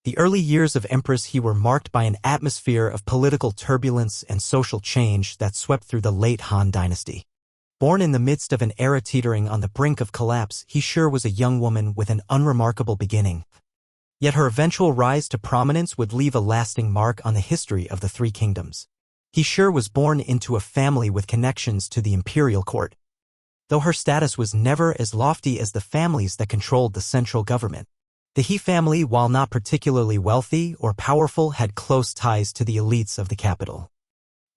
The early years of Empress He were marked by an atmosphere of political turbulence and social change that swept through the late Han Dynasty. Born in the midst of an era teetering on the brink of collapse, He sure was a young woman with an unremarkable beginning. Yet her eventual rise to prominence would leave a lasting mark on the history of the Three Kingdoms. He sure was born into a family with connections to the imperial court, though her status was never as lofty as the families that controlled the central government. The He family, while not particularly wealthy or powerful, had close ties to the elites of the capital,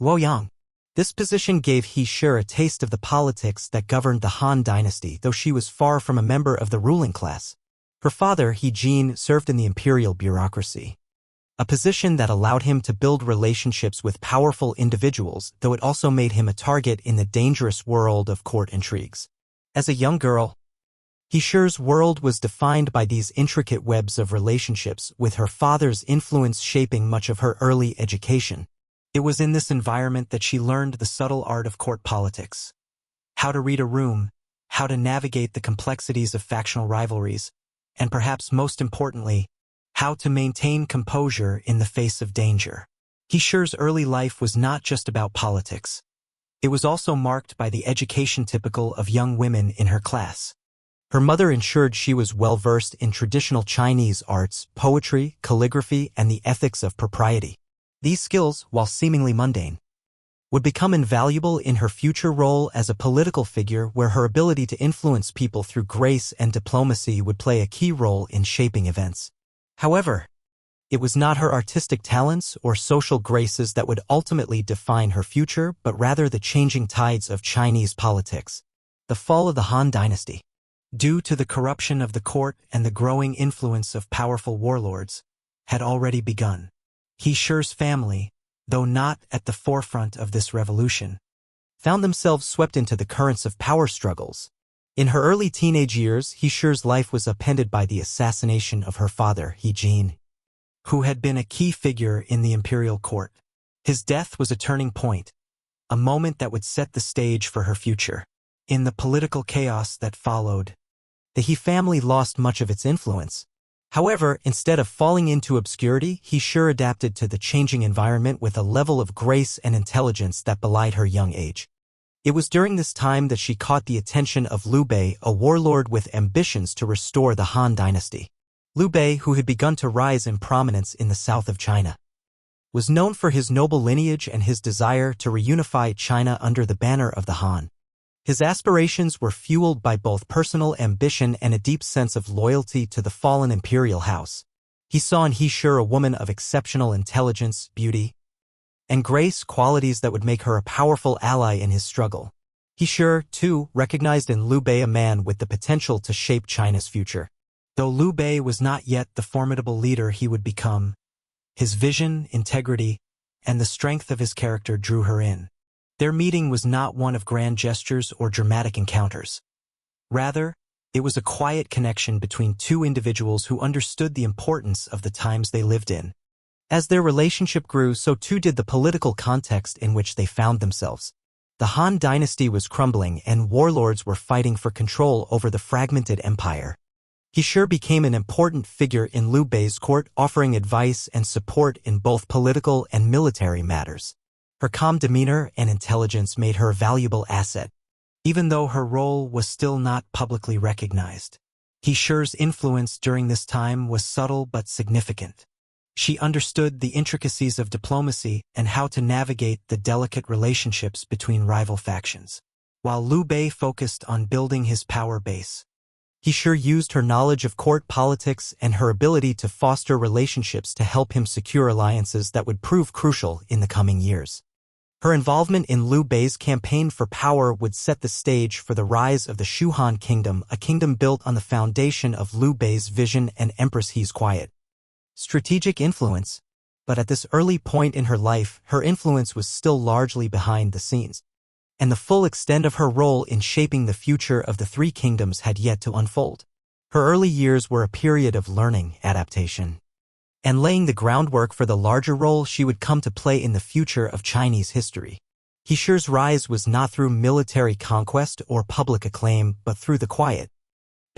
Luoyang. This position gave He sure a taste of the politics that governed the Han Dynasty, though she was far from a member of the ruling class. Her father, He Jin, served in the imperial bureaucracy, a position that allowed him to build relationships with powerful individuals, though it also made him a target in the dangerous world of court intrigues. As a young girl, He sure's world was defined by these intricate webs of relationships, with her father's influence shaping much of her early education. It was in this environment that she learned the subtle art of court politics, how to read a room, how to navigate the complexities of factional rivalries, and perhaps most importantly, how to maintain composure in the face of danger. He sure's early life was not just about politics. It was also marked by the education typical of young women in her class. Her mother ensured she was well-versed in traditional Chinese arts, poetry, calligraphy, and the ethics of propriety. These skills, while seemingly mundane, would become invaluable in her future role as a political figure, where her ability to influence people through grace and diplomacy would play a key role in shaping events. However, it was not her artistic talents or social graces that would ultimately define her future, but rather the changing tides of Chinese politics. The fall of the Han Dynasty, due to the corruption of the court and the growing influence of powerful warlords, had already begun. He sure's family, though not at the forefront of this revolution, found themselves swept into the currents of power struggles. In her early teenage years, He sure's life was upended by the assassination of her father, He Jin, who had been a key figure in the imperial court. His death was a turning point, a moment that would set the stage for her future. In the political chaos that followed, the He family lost much of its influence. However, instead of falling into obscurity, He sure adapted to the changing environment with a level of grace and intelligence that belied her young age. It was during this time that she caught the attention of Liu Bei, a warlord with ambitions to restore the Han Dynasty. Liu Bei, who had begun to rise in prominence in the south of China, was known for his noble lineage and his desire to reunify China under the banner of the Han. His aspirations were fueled by both personal ambition and a deep sense of loyalty to the fallen imperial house. He saw in He sure a woman of exceptional intelligence, beauty, and grace, qualities that would make her a powerful ally in his struggle. He sure, too, recognized in Liu Bei a man with the potential to shape China's future. Though Liu Bei was not yet the formidable leader he would become, his vision, integrity, and the strength of his character drew her in. Their meeting was not one of grand gestures or dramatic encounters. Rather, it was a quiet connection between two individuals who understood the importance of the times they lived in. As their relationship grew, so too did the political context in which they found themselves. The Han Dynasty was crumbling, and warlords were fighting for control over the fragmented empire. He sure became an important figure in Liu Bei's court, offering advice and support in both political and military matters. Her calm demeanor and intelligence made her a valuable asset, even though her role was still not publicly recognized. He sure's influence during this time was subtle but significant. She understood the intricacies of diplomacy and how to navigate the delicate relationships between rival factions. While Liu Bei focused on building his power base, he sure used her knowledge of court politics and her ability to foster relationships to help him secure alliances that would prove crucial in the coming years. Her involvement in Liu Bei's campaign for power would set the stage for the rise of the Shu-Han Kingdom, a kingdom built on the foundation of Liu Bei's vision and Empress He's quiet, strategic influence. But at this early point in her life, her influence was still largely behind the scenes, and the full extent of her role in shaping the future of the Three Kingdoms had yet to unfold. Her early years were a period of learning, adaptation, and laying the groundwork for the larger role she would come to play in the future of Chinese history. He sure's rise was not through military conquest or public acclaim, but through the quiet,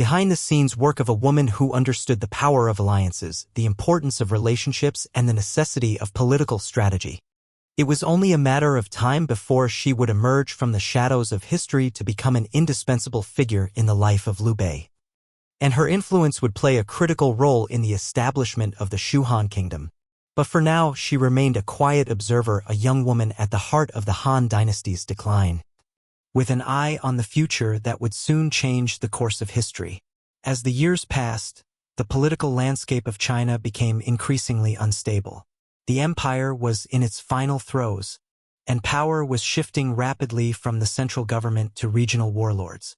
behind-the-scenes work of a woman who understood the power of alliances, the importance of relationships, and the necessity of political strategy. It was only a matter of time before she would emerge from the shadows of history to become an indispensable figure in the life of Liu Bei. And her influence would play a critical role in the establishment of the Shu-Han Kingdom. But for now, she remained a quiet observer, a young woman at the heart of the Han Dynasty's decline, with an eye on the future that would soon change the course of history. As the years passed, the political landscape of China became increasingly unstable. The empire was in its final throes, and power was shifting rapidly from the central government to regional warlords.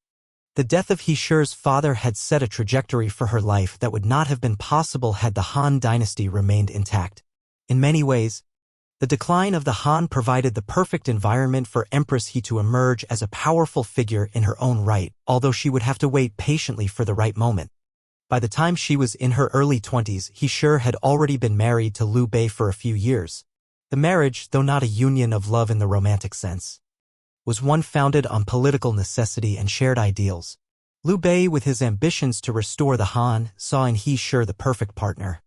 The death of He Shi's father had set a trajectory for her life that would not have been possible had the Han Dynasty remained intact. In many ways, the decline of the Han provided the perfect environment for Empress He to emerge as a powerful figure in her own right, although she would have to wait patiently for the right moment. By the time she was in her early 20s, He Shi had already been married to Liu Bei for a few years. The marriage, though not a union of love in the romantic sense, was one founded on political necessity and shared ideals. Liu Bei, with his ambitions to restore the Han, saw in He Shi the perfect partner.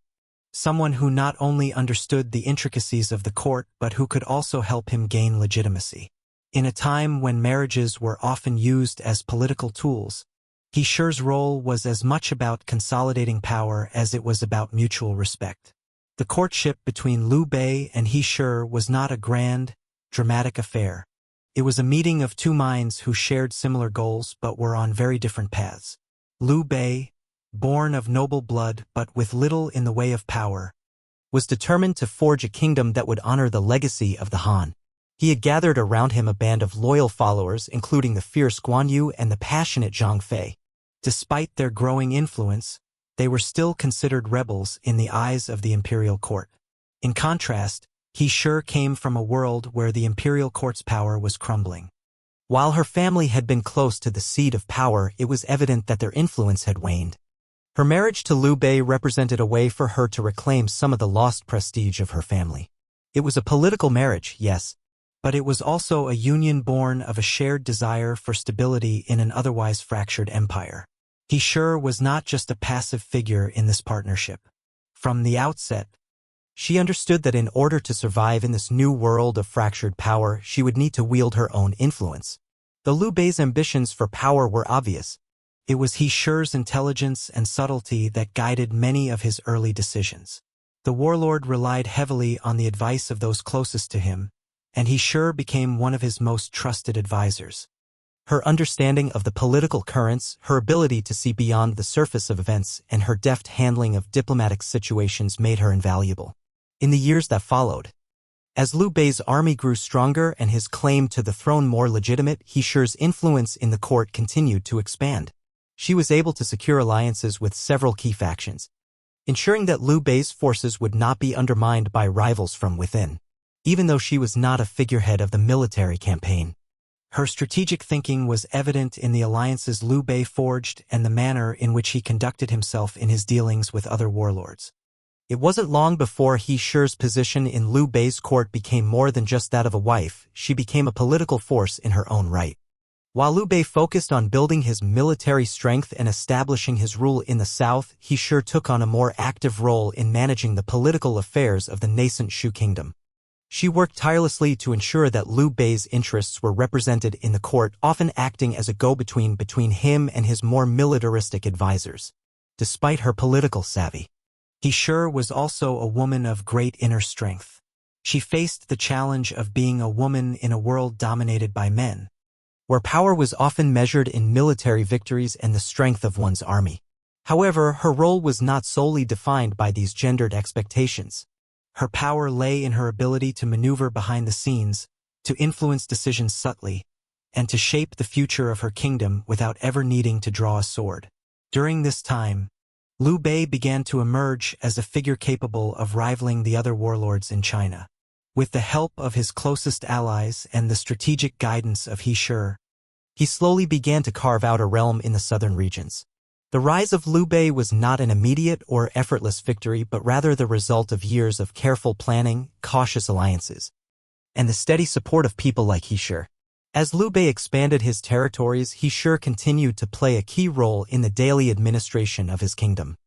Someone who not only understood the intricacies of the court but who could also help him gain legitimacy. In a time when marriages were often used as political tools, He Shi's role was as much about consolidating power as it was about mutual respect. The courtship between Liu Bei and He Shi was not a grand, dramatic affair. It was a meeting of two minds who shared similar goals but were on very different paths. Liu Bei, born of noble blood but with little in the way of power, was determined to forge a kingdom that would honor the legacy of the Han. He had gathered around him a band of loyal followers, including the fierce Guan Yu and the passionate Zhang Fei. Despite their growing influence, they were still considered rebels in the eyes of the imperial court. In contrast, He Shi came from a world where the imperial court's power was crumbling. While her family had been close to the seat of power, it was evident that their influence had waned. Her marriage to Liu Bei represented a way for her to reclaim some of the lost prestige of her family. It was a political marriage, yes, but it was also a union born of a shared desire for stability in an otherwise fractured empire. He Shi was not just a passive figure in this partnership. From the outset, she understood that in order to survive in this new world of fractured power, she would need to wield her own influence. Though Liu Bei's ambitions for power were obvious, it was He Shi's intelligence and subtlety that guided many of his early decisions. The warlord relied heavily on the advice of those closest to him, and He Shi became one of his most trusted advisors. Her understanding of the political currents, her ability to see beyond the surface of events, and her deft handling of diplomatic situations made her invaluable. In the years that followed, as Liu Bei's army grew stronger and his claim to the throne more legitimate, He Shi's influence in the court continued to expand. She was able to secure alliances with several key factions, ensuring that Liu Bei's forces would not be undermined by rivals from within. Even though she was not a figurehead of the military campaign, her strategic thinking was evident in the alliances Liu Bei forged and the manner in which he conducted himself in his dealings with other warlords. It wasn't long before He Shi's position in Liu Bei's court became more than just that of a wife. She became a political force in her own right. While Liu Bei focused on building his military strength and establishing his rule in the south, He Shi took on a more active role in managing the political affairs of the nascent Shu kingdom. She worked tirelessly to ensure that Liu Bei's interests were represented in the court, often acting as a go-between between him and his more militaristic advisors. Despite her political savvy, He Shi was also a woman of great inner strength. She faced the challenge of being a woman in a world dominated by men, where power was often measured in military victories and the strength of one's army. However, her role was not solely defined by these gendered expectations. Her power lay in her ability to maneuver behind the scenes, to influence decisions subtly, and to shape the future of her kingdom without ever needing to draw a sword. During this time, Liu Bei began to emerge as a figure capable of rivaling the other warlords in China. With the help of his closest allies and the strategic guidance of He Shi, he slowly began to carve out a realm in the southern regions. The rise of Liu Bei was not an immediate or effortless victory, but rather the result of years of careful planning, cautious alliances, and the steady support of people like He Shi. As Liu Bei expanded his territories, he sure continued to play a key role in the daily administration of his kingdom.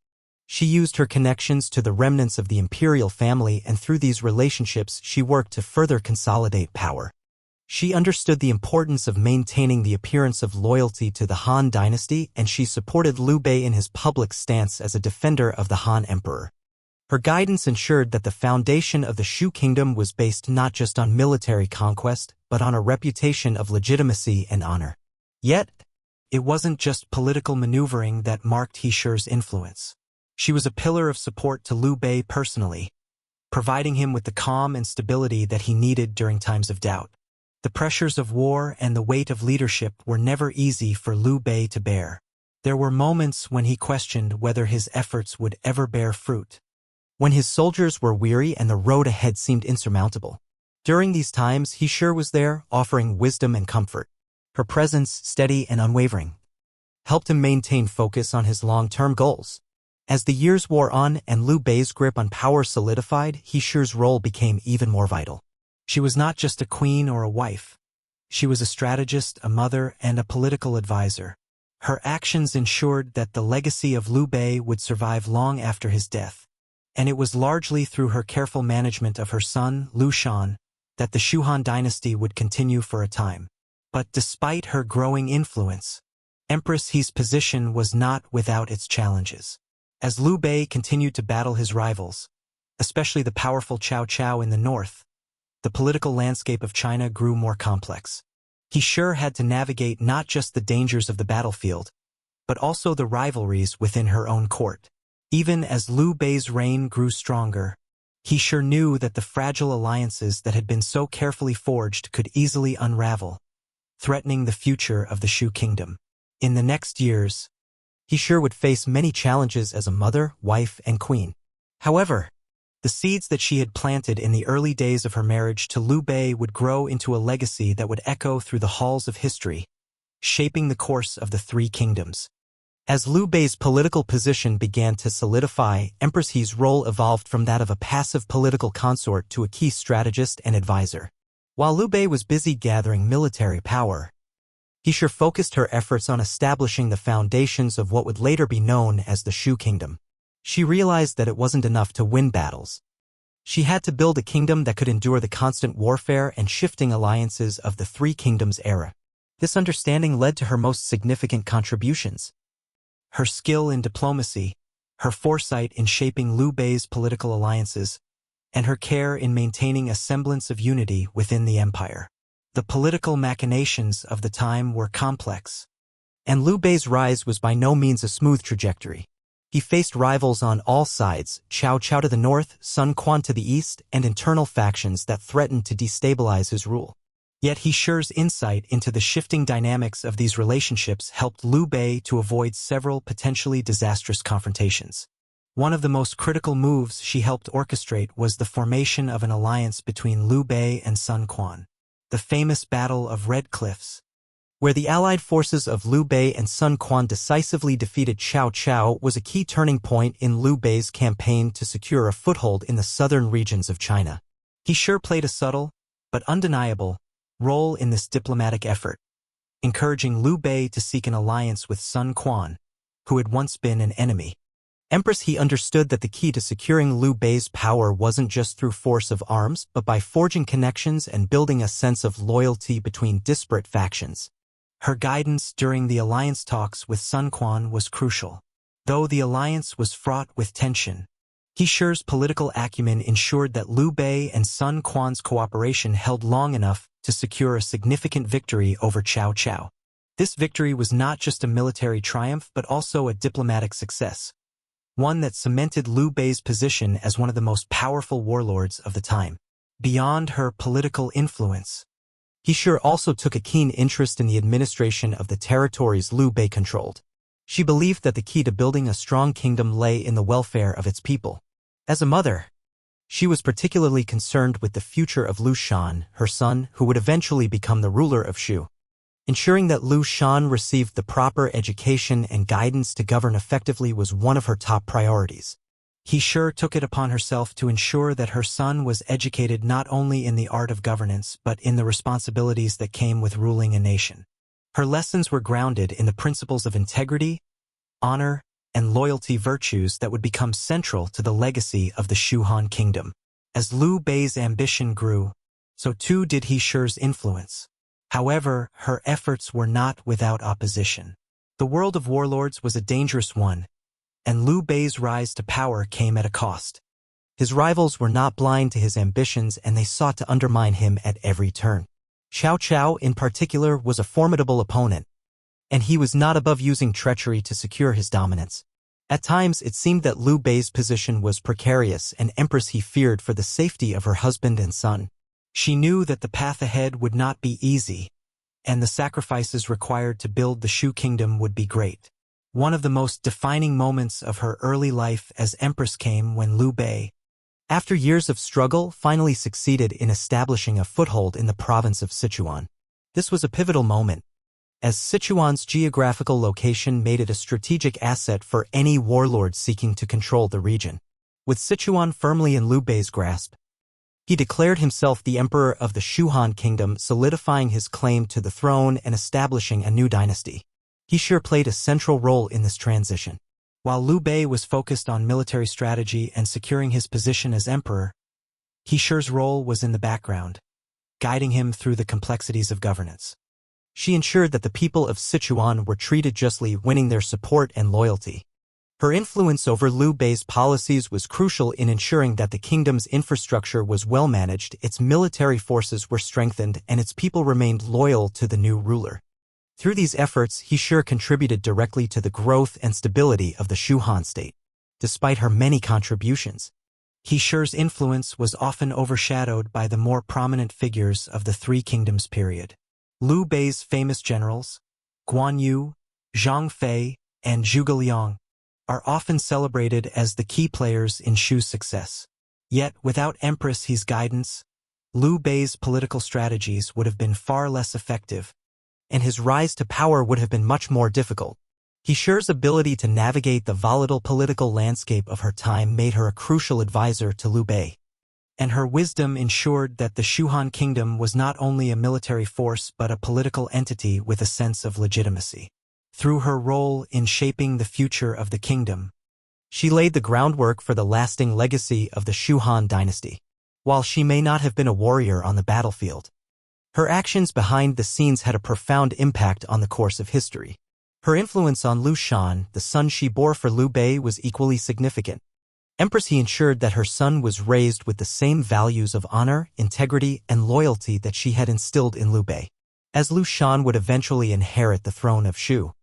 She used her connections to the remnants of the imperial family, and through these relationships she worked to further consolidate power. She understood the importance of maintaining the appearance of loyalty to the Han Dynasty, and she supported Liu Bei in his public stance as a defender of the Han Emperor. Her guidance ensured that the foundation of the Shu Kingdom was based not just on military conquest, but on a reputation of legitimacy and honor. Yet, it wasn't just political maneuvering that marked He Shi's influence. She was a pillar of support to Liu Bei personally, providing him with the calm and stability that he needed during times of doubt. The pressures of war and the weight of leadership were never easy for Liu Bei to bear. There were moments when he questioned whether his efforts would ever bear fruit, when his soldiers were weary and the road ahead seemed insurmountable. During these times, He Shi was there, offering wisdom and comfort. Her presence, steady and unwavering, helped him maintain focus on his long-term goals. As the years wore on and Liu Bei's grip on power solidified, He Shi's role became even more vital. She was not just a queen or a wife. She was a strategist, a mother, and a political advisor. Her actions ensured that the legacy of Liu Bei would survive long after his death. And it was largely through her careful management of her son, Liu Shan, that the Shu-Han Dynasty would continue for a time. But despite her growing influence, Empress He's position was not without its challenges. As Liu Bei continued to battle his rivals, especially the powerful Cao Cao in the north, the political landscape of China grew more complex. He sure had to navigate not just the dangers of the battlefield, but also the rivalries within her own court. Even as Liu Bei's reign grew stronger, he sure knew that the fragile alliances that had been so carefully forged could easily unravel, threatening the future of the Shu Kingdom. In the next years, he sure would face many challenges as a mother, wife, and queen. However, the seeds that she had planted in the early days of her marriage to Liu Bei would grow into a legacy that would echo through the halls of history, shaping the course of the three kingdoms. As Liu Bei's political position began to solidify, Empress He's role evolved from that of a passive political consort to a key strategist and advisor. While Liu Bei was busy gathering military power, He Shi focused her efforts on establishing the foundations of what would later be known as the Shu Kingdom. She realized that it wasn't enough to win battles. She had to build a kingdom that could endure the constant warfare and shifting alliances of the Three Kingdoms era. This understanding led to her most significant contributions: her skill in diplomacy, her foresight in shaping Liu Bei's political alliances, and her care in maintaining a semblance of unity within the empire. The political machinations of the time were complex, and Liu Bei's rise was by no means a smooth trajectory. He faced rivals on all sides, Cao Cao to the north, Sun Quan to the east, and internal factions that threatened to destabilize his rule. Yet He Shi's insight into the shifting dynamics of these relationships helped Liu Bei to avoid several potentially disastrous confrontations. One of the most critical moves she helped orchestrate was the formation of an alliance between Liu Bei and Sun Quan, the famous Battle of Red Cliffs, where the allied forces of Liu Bei and Sun Quan decisively defeated Cao Cao, was a key turning point in Liu Bei's campaign to secure a foothold in the southern regions of China. He sure played a subtle, but undeniable, role in this diplomatic effort, encouraging Liu Bei to seek an alliance with Sun Quan, who had once been an enemy. Empress He understood that the key to securing Liu Bei's power wasn't just through force of arms, but by forging connections and building a sense of loyalty between disparate factions. Her guidance during the alliance talks with Sun Quan was crucial. Though the alliance was fraught with tension, He Shi's political acumen ensured that Liu Bei and Sun Quan's cooperation held long enough to secure a significant victory over Cao Cao. This victory was not just a military triumph but also a diplomatic success, one that cemented Liu Bei's position as one of the most powerful warlords of the time. Beyond her political influence, He Shi also took a keen interest in the administration of the territories Liu Bei controlled. She believed that the key to building a strong kingdom lay in the welfare of its people. As a mother, she was particularly concerned with the future of Liu Shan, her son, who would eventually become the ruler of Shu. Ensuring that Liu Shan received the proper education and guidance to govern effectively was one of her top priorities. He sure took it upon herself to ensure that her son was educated not only in the art of governance but in the responsibilities that came with ruling a nation. Her lessons were grounded in the principles of integrity, honor, and loyalty, virtues that would become central to the legacy of the Shu-Han Kingdom. As Liu Bei's ambition grew, so too did He Shi's influence. However, her efforts were not without opposition. The world of warlords was a dangerous one, and Liu Bei's rise to power came at a cost. His rivals were not blind to his ambitions, and they sought to undermine him at every turn. Cao Cao, in particular, was a formidable opponent, and he was not above using treachery to secure his dominance. At times, it seemed that Liu Bei's position was precarious, and Empress He feared for the safety of her husband and son. She knew that the path ahead would not be easy, and the sacrifices required to build the Shu kingdom would be great. One of the most defining moments of her early life as empress came when Liu Bei, after years of struggle, finally succeeded in establishing a foothold in the province of Sichuan. This was a pivotal moment, as Sichuan's geographical location made it a strategic asset for any warlord seeking to control the region. With Sichuan firmly in Liu Bei's grasp, he declared himself the emperor of the Shu-Han Kingdom, solidifying his claim to the throne and establishing a new dynasty. He sure played a central role in this transition. While Liu Bei was focused on military strategy and securing his position as emperor, He Shi's role was in the background, guiding him through the complexities of governance. She ensured that the people of Sichuan were treated justly, winning their support and loyalty. Her influence over Liu Bei's policies was crucial in ensuring that the kingdom's infrastructure was well managed, its military forces were strengthened, and its people remained loyal to the new ruler. Through these efforts, He Shi contributed directly to the growth and stability of the Shu-Han state. Despite her many contributions, He Shi's influence was often overshadowed by the more prominent figures of the Three Kingdoms period. Liu Bei's famous generals, Guan Yu, Zhang Fei, and Zhuge Liang, are often celebrated as the key players in Shu's success. Yet, without Empress He's guidance, Liu Bei's political strategies would have been far less effective, and his rise to power would have been much more difficult. He Shi's ability to navigate the volatile political landscape of her time made her a crucial advisor to Liu Bei, and her wisdom ensured that the Shu-Han Kingdom was not only a military force but a political entity with a sense of legitimacy. Through her role in shaping the future of the kingdom, she laid the groundwork for the lasting legacy of the Shu-Han Dynasty. While she may not have been a warrior on the battlefield, her actions behind the scenes had a profound impact on the course of history. Her influence on Liu Shan, the son she bore for Liu Bei, was equally significant. Empress He ensured that her son was raised with the same values of honor, integrity, and loyalty that she had instilled in Liu Bei. As Liu Shan would eventually inherit the throne of Shu,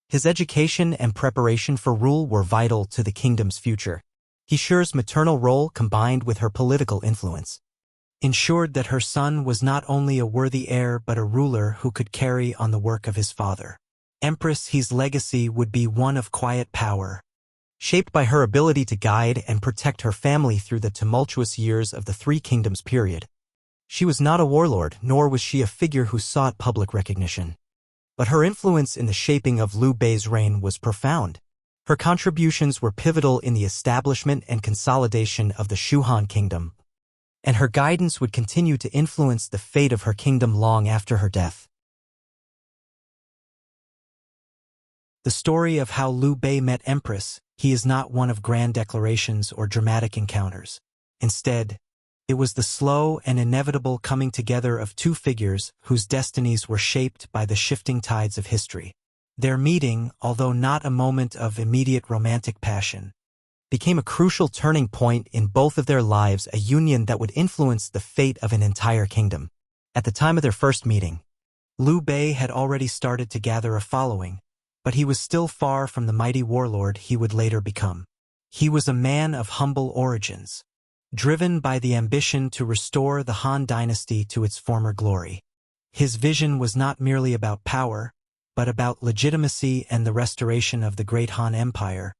his education and preparation for rule were vital to the kingdom's future. He Shi's maternal role, combined with her political influence, ensured that her son was not only a worthy heir but a ruler who could carry on the work of his father. Empress He's legacy would be one of quiet power, shaped by her ability to guide and protect her family through the tumultuous years of the Three Kingdoms period. She was not a warlord, nor was she a figure who sought public recognition, but her influence in the shaping of Liu Bei's reign was profound. Her contributions were pivotal in the establishment and consolidation of the Shu-Han Kingdom, and her guidance would continue to influence the fate of her kingdom long after her death. The story of how Liu Bei met Empress He is not one of grand declarations or dramatic encounters. Instead, it was the slow and inevitable coming together of two figures whose destinies were shaped by the shifting tides of history. Their meeting, although not a moment of immediate romantic passion, became a crucial turning point in both of their lives, a union that would influence the fate of an entire kingdom. At the time of their first meeting, Liu Bei had already started to gather a following, but he was still far from the mighty warlord he would later become. He was a man of humble origins, driven by the ambition to restore the Han Dynasty to its former glory. His vision was not merely about power, but about legitimacy and the restoration of the great Han Empire,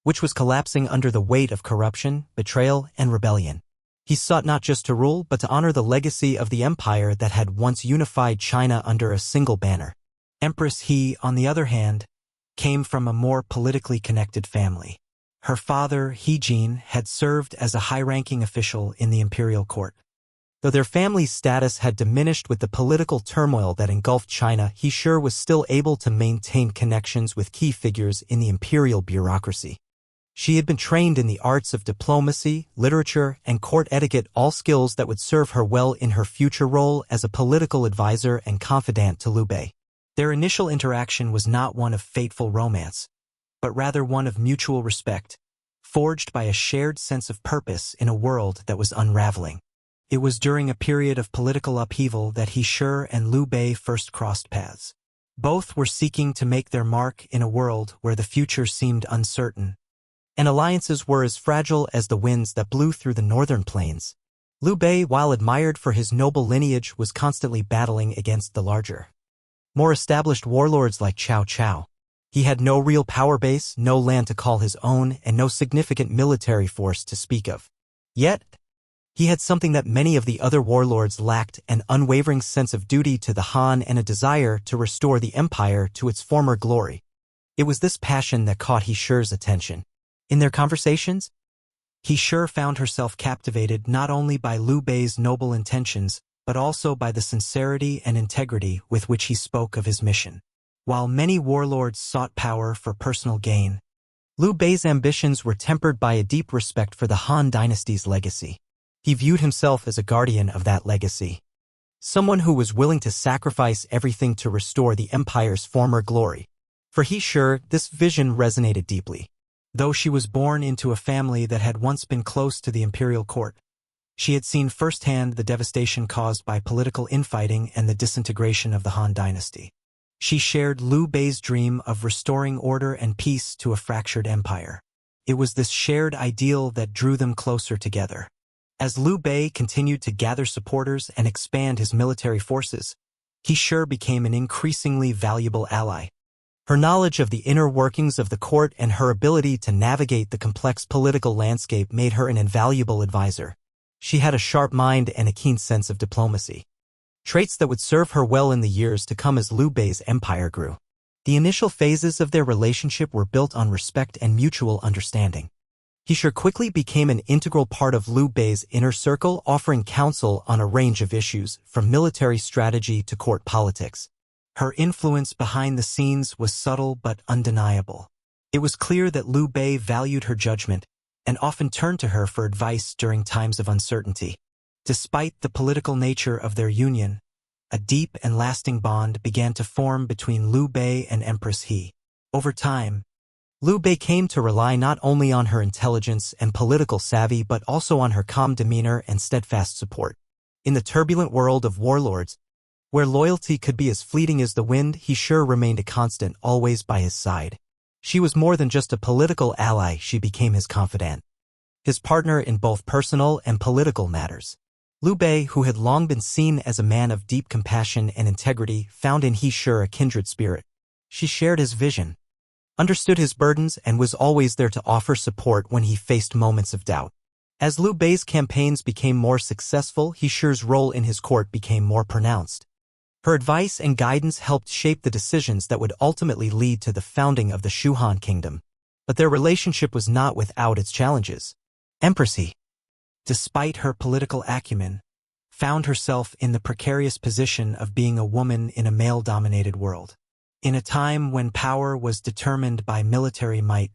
which was collapsing under the weight of corruption, betrayal, and rebellion. He sought not just to rule, but to honor the legacy of the empire that had once unified China under a single banner. Empress He, on the other hand, came from a more politically connected family. Her father, He Jin, had served as a high-ranking official in the imperial court. Though their family's status had diminished with the political turmoil that engulfed China, He sure was still able to maintain connections with key figures in the imperial bureaucracy. She had been trained in the arts of diplomacy, literature, and court etiquette, all skills that would serve her well in her future role as a political advisor and confidant to Liu Bei. Their initial interaction was not one of fateful romance, but rather one of mutual respect, forged by a shared sense of purpose in a world that was unraveling. It was during a period of political upheaval that He Shi and Liu Bei first crossed paths. Both were seeking to make their mark in a world where the future seemed uncertain, and alliances were as fragile as the winds that blew through the northern plains. Liu Bei, while admired for his noble lineage, was constantly battling against the larger, more established warlords like Cao Cao. He had no real power base, no land to call his own, and no significant military force to speak of. Yet, he had something that many of the other warlords lacked: an unwavering sense of duty to the Han and a desire to restore the empire to its former glory. It was this passion that caught He Shi's attention. In their conversations, He Shi found herself captivated not only by Liu Bei's noble intentions, but also by the sincerity and integrity with which he spoke of his mission. While many warlords sought power for personal gain, Liu Bei's ambitions were tempered by a deep respect for the Han Dynasty's legacy. He viewed himself as a guardian of that legacy, someone who was willing to sacrifice everything to restore the empire's former glory. For He Shi, this vision resonated deeply. Though she was born into a family that had once been close to the imperial court, she had seen firsthand the devastation caused by political infighting and the disintegration of the Han Dynasty. She shared Liu Bei's dream of restoring order and peace to a fractured empire. It was this shared ideal that drew them closer together. As Liu Bei continued to gather supporters and expand his military forces, He Shi became an increasingly valuable ally. Her knowledge of the inner workings of the court and her ability to navigate the complex political landscape made her an invaluable advisor. She had a sharp mind and a keen sense of diplomacy, traits that would serve her well in the years to come as Liu Bei's empire grew. The initial phases of their relationship were built on respect and mutual understanding. He Shi quickly became an integral part of Liu Bei's inner circle, offering counsel on a range of issues, from military strategy to court politics. Her influence behind the scenes was subtle but undeniable. It was clear that Liu Bei valued her judgment and often turned to her for advice during times of uncertainty. Despite the political nature of their union, a deep and lasting bond began to form between Liu Bei and Empress He. Over time, Liu Bei came to rely not only on her intelligence and political savvy but also on her calm demeanor and steadfast support. In the turbulent world of warlords, where loyalty could be as fleeting as the wind, He Shi remained a constant, always by his side. She was more than just a political ally, she became his confidant, his partner in both personal and political matters. Liu Bei, who had long been seen as a man of deep compassion and integrity, found in He Shi a kindred spirit. She shared his vision, understood his burdens, and was always there to offer support when he faced moments of doubt. As Liu Bei's campaigns became more successful, He Shi's role in his court became more pronounced. Her advice and guidance helped shape the decisions that would ultimately lead to the founding of the Shu-Han Kingdom. But their relationship was not without its challenges. Empress He, despite her political acumen, found herself in the precarious position of being a woman in a male-dominated world. In a time when power was determined by military might,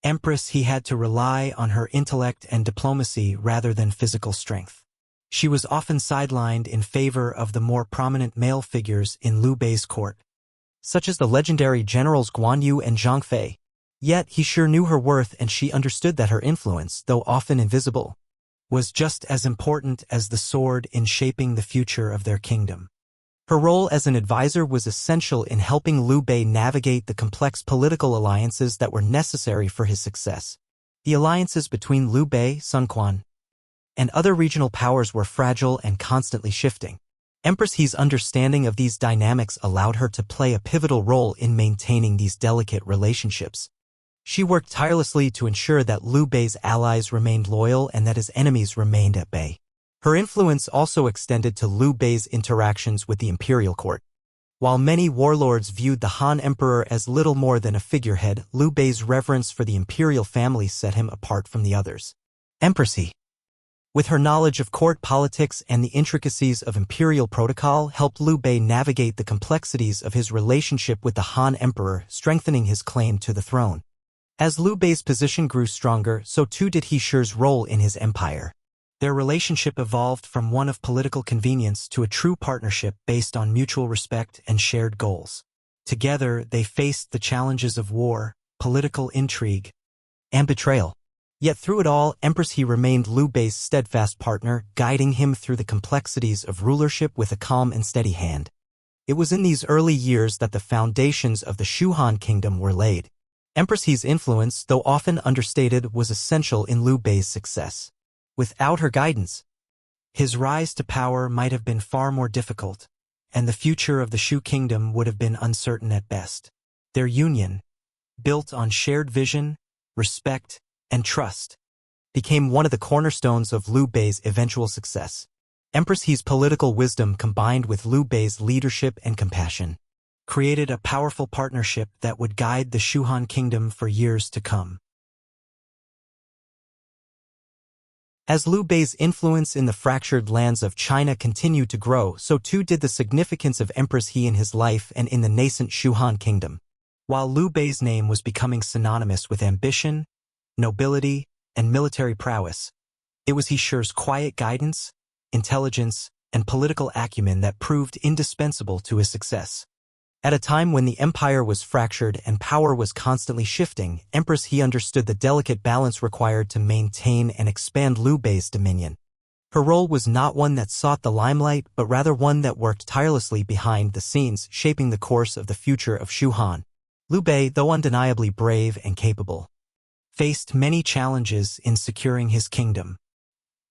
Empress He had to rely on her intellect and diplomacy rather than physical strength. She was often sidelined in favor of the more prominent male figures in Liu Bei's court, such as the legendary generals Guan Yu and Zhang Fei. Yet He Shi knew her worth, and she understood that her influence, though often invisible, was just as important as the sword in shaping the future of their kingdom. Her role as an advisor was essential in helping Liu Bei navigate the complex political alliances that were necessary for his success. The alliances between Liu Bei, Sun Quan, and other regional powers were fragile and constantly shifting. Empress He's understanding of these dynamics allowed her to play a pivotal role in maintaining these delicate relationships. She worked tirelessly to ensure that Liu Bei's allies remained loyal and that his enemies remained at bay. Her influence also extended to Liu Bei's interactions with the imperial court. While many warlords viewed the Han Emperor as little more than a figurehead, Liu Bei's reverence for the imperial family set him apart from the others. Empress He, with her knowledge of court politics and the intricacies of imperial protocol, helped Liu Bei navigate the complexities of his relationship with the Han Emperor, strengthening his claim to the throne. As Liu Bei's position grew stronger, so too did He Shi's role in his empire. Their relationship evolved from one of political convenience to a true partnership based on mutual respect and shared goals. Together, they faced the challenges of war, political intrigue, and betrayal. Yet through it all, Empress He remained Liu Bei's steadfast partner, guiding him through the complexities of rulership with a calm and steady hand. It was in these early years that the foundations of the Shu-Han Kingdom were laid. Empress He's influence, though often understated, was essential in Liu Bei's success. Without her guidance, his rise to power might have been far more difficult, and the future of the Shu Kingdom would have been uncertain at best. Their union, built on shared vision, respect, and trust, became one of the cornerstones of Liu Bei's eventual success. Empress He's political wisdom combined with Liu Bei's leadership and compassion created a powerful partnership that would guide the Shu-Han Kingdom for years to come. As Liu Bei's influence in the fractured lands of China continued to grow, so too did the significance of Empress He in his life and in the nascent Shu-Han Kingdom. While Liu Bei's name was becoming synonymous with ambition, nobility, and military prowess, it was He Shi's quiet guidance, intelligence, and political acumen that proved indispensable to his success. At a time when the empire was fractured and power was constantly shifting, Empress He understood the delicate balance required to maintain and expand Liu Bei's dominion. Her role was not one that sought the limelight, but rather one that worked tirelessly behind the scenes, shaping the course of the future of Shu-Han. Liu Bei, though undeniably brave and capable, faced many challenges in securing his kingdom.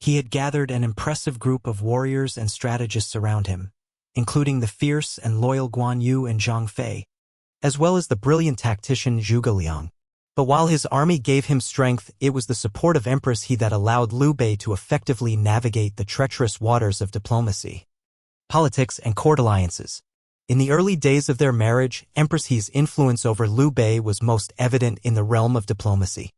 He had gathered an impressive group of warriors and strategists around him, including the fierce and loyal Guan Yu and Zhang Fei, as well as the brilliant tactician Zhuge Liang. But while his army gave him strength, it was the support of Empress He that allowed Liu Bei to effectively navigate the treacherous waters of diplomacy, politics, and court alliances. In the early days of their marriage, Empress He's influence over Liu Bei was most evident in the realm of diplomacy.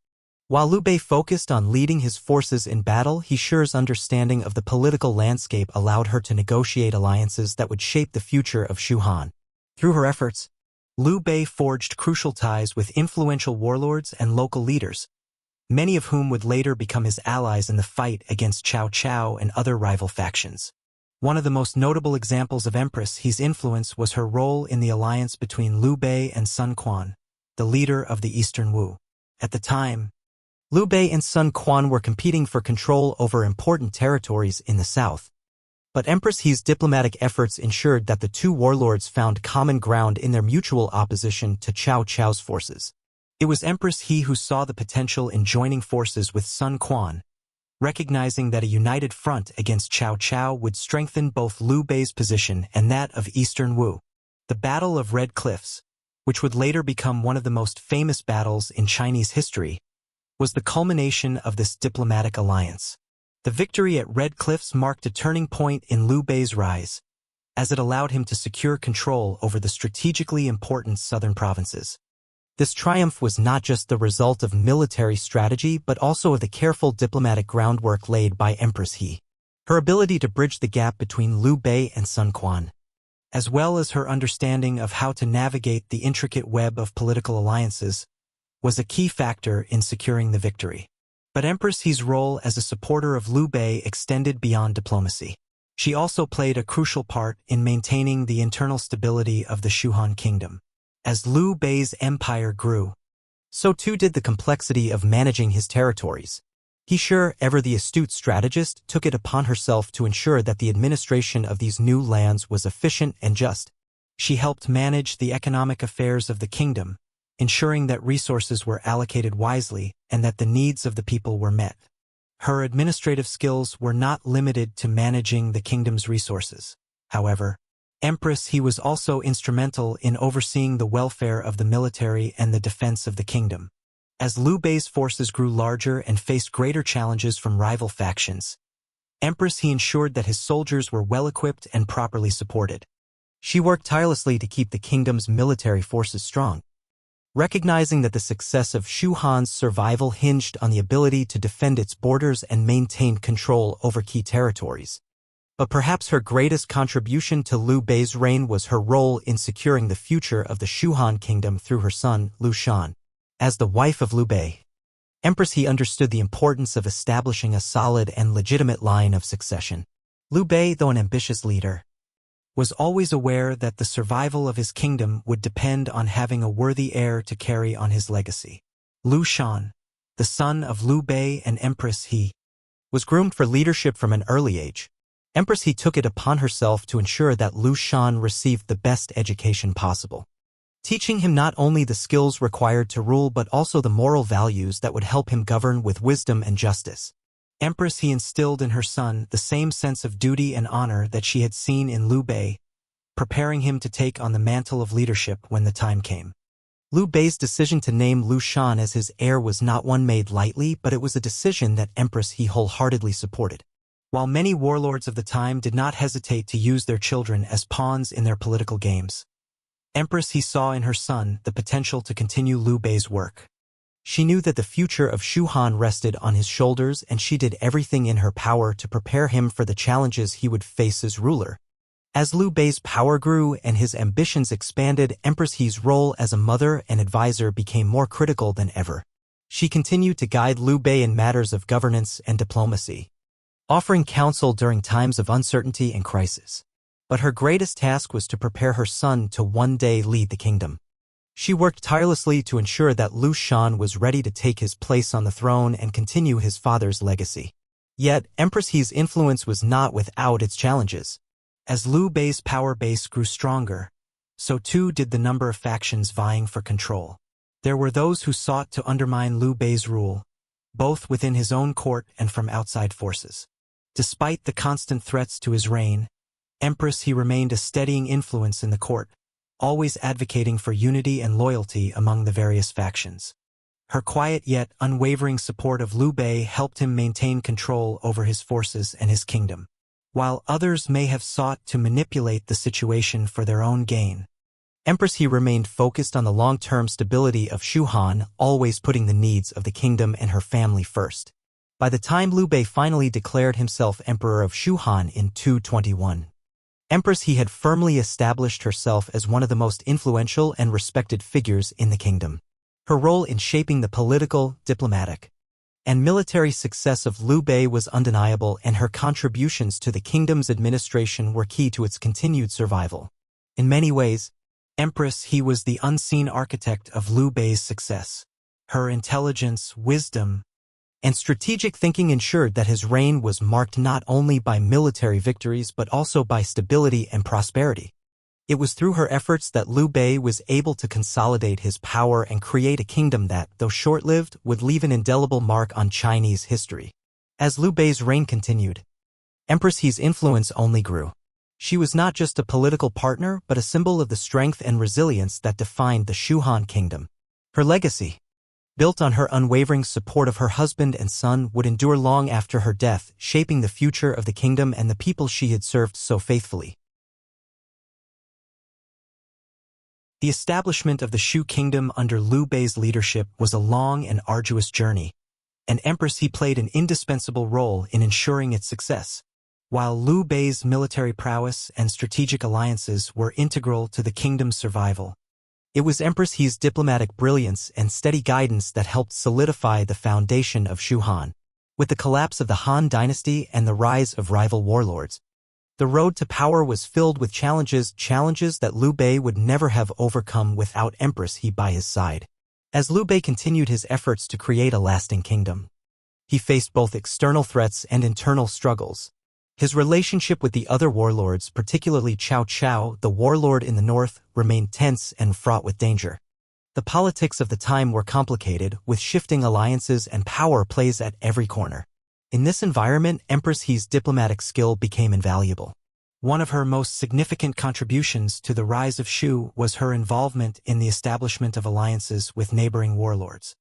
While Liu Bei focused on leading his forces in battle, He Shi's understanding of the political landscape allowed her to negotiate alliances that would shape the future of Shu-Han. Through her efforts, Liu Bei forged crucial ties with influential warlords and local leaders, many of whom would later become his allies in the fight against Cao Cao and other rival factions. One of the most notable examples of Empress He's influence was her role in the alliance between Liu Bei and Sun Quan, the leader of the Eastern Wu. At the time, Liu Bei and Sun Quan were competing for control over important territories in the south. But Empress He's diplomatic efforts ensured that the two warlords found common ground in their mutual opposition to Cao Cao's forces. It was Empress He who saw the potential in joining forces with Sun Quan, recognizing that a united front against Cao Cao would strengthen both Liu Bei's position and that of Eastern Wu. The Battle of Red Cliffs, which would later become one of the most famous battles in Chinese history, was the culmination of this diplomatic alliance. The victory at Red Cliffs marked a turning point in Liu Bei's rise, as it allowed him to secure control over the strategically important southern provinces. This triumph was not just the result of military strategy but also of the careful diplomatic groundwork laid by Empress He. Her ability to bridge the gap between Liu Bei and Sun Quan, as well as her understanding of how to navigate the intricate web of political alliances, was a key factor in securing the victory. But Empress He's role as a supporter of Liu Bei extended beyond diplomacy. She also played a crucial part in maintaining the internal stability of the Shu-Han Kingdom. As Liu Bei's empire grew, so too did the complexity of managing his territories. He Shi, ever the astute strategist, took it upon herself to ensure that the administration of these new lands was efficient and just. She helped manage the economic affairs of the kingdom, ensuring that resources were allocated wisely and that the needs of the people were met. Her administrative skills were not limited to managing the kingdom's resources. However, Empress He was also instrumental in overseeing the welfare of the military and the defense of the kingdom. As Liu Bei's forces grew larger and faced greater challenges from rival factions, Empress He ensured that his soldiers were well-equipped and properly supported. She worked tirelessly to keep the kingdom's military forces strong, recognizing that the success of Shu-Han's survival hinged on the ability to defend its borders and maintain control over key territories. But perhaps her greatest contribution to Liu Bei's reign was her role in securing the future of the Shu-Han Kingdom through her son, Liu Shan. As the wife of Liu Bei, Empress He understood the importance of establishing a solid and legitimate line of succession. Liu Bei, though an ambitious leader, was always aware that the survival of his kingdom would depend on having a worthy heir to carry on his legacy. Liu Shan, the son of Liu Bei and Empress He, was groomed for leadership from an early age. Empress He took it upon herself to ensure that Liu Shan received the best education possible, teaching him not only the skills required to rule but also the moral values that would help him govern with wisdom and justice. Empress He instilled in her son the same sense of duty and honor that she had seen in Liu Bei, preparing him to take on the mantle of leadership when the time came. Liu Bei's decision to name Liu Shan as his heir was not one made lightly, but it was a decision that Empress He wholeheartedly supported. While many warlords of the time did not hesitate to use their children as pawns in their political games, Empress He saw in her son the potential to continue Liu Bei's work. She knew that the future of Shu-Han rested on his shoulders, and she did everything in her power to prepare him for the challenges he would face as ruler. As Liu Bei's power grew and his ambitions expanded, Empress He's role as a mother and advisor became more critical than ever. She continued to guide Liu Bei in matters of governance and diplomacy, offering counsel during times of uncertainty and crisis. But her greatest task was to prepare her son to one day lead the kingdom. She worked tirelessly to ensure that Liu Shan was ready to take his place on the throne and continue his father's legacy. Yet, Empress He's influence was not without its challenges. As Liu Bei's power base grew stronger, so too did the number of factions vying for control. There were those who sought to undermine Liu Bei's rule, both within his own court and from outside forces. Despite the constant threats to his reign, Empress He remained a steadying influence in the court, always advocating for unity and loyalty among the various factions. Her quiet yet unwavering support of Liu Bei helped him maintain control over his forces and his kingdom. While others may have sought to manipulate the situation for their own gain, Empress He remained focused on the long-term stability of Shu-Han, always putting the needs of the kingdom and her family first. By the time Liu Bei finally declared himself Emperor of Shu-Han in 221, Empress He had firmly established herself as one of the most influential and respected figures in the kingdom. Her role in shaping the political, diplomatic, and military success of Liu Bei was undeniable, and her contributions to the kingdom's administration were key to its continued survival. In many ways, Empress He was the unseen architect of Liu Bei's success. Her intelligence, wisdom, and strategic thinking ensured that his reign was marked not only by military victories but also by stability and prosperity. It was through her efforts that Liu Bei was able to consolidate his power and create a kingdom that, though short-lived, would leave an indelible mark on Chinese history. As Liu Bei's reign continued, Empress He's influence only grew. She was not just a political partner but a symbol of the strength and resilience that defined the Shu-Han Kingdom. Her legacy, built on her unwavering support of her husband and son, would endure long after her death, shaping the future of the kingdom and the people she had served so faithfully. The establishment of the Shu Kingdom under Liu Bei's leadership was a long and arduous journey, and Empress He played an indispensable role in ensuring its success. While Liu Bei's military prowess and strategic alliances were integral to the kingdom's survival, it was Empress He's diplomatic brilliance and steady guidance that helped solidify the foundation of Shu-Han. With the collapse of the Han Dynasty and the rise of rival warlords, the road to power was filled with challenges that Liu Bei would never have overcome without Empress He by his side. As Liu Bei continued his efforts to create a lasting kingdom, he faced both external threats and internal struggles. His relationship with the other warlords, particularly Cao Cao, the warlord in the north, remained tense and fraught with danger. The politics of the time were complicated, with shifting alliances and power plays at every corner. In this environment, Empress He's diplomatic skill became invaluable. One of her most significant contributions to the rise of Shu was her involvement in the establishment of alliances with neighboring warlords.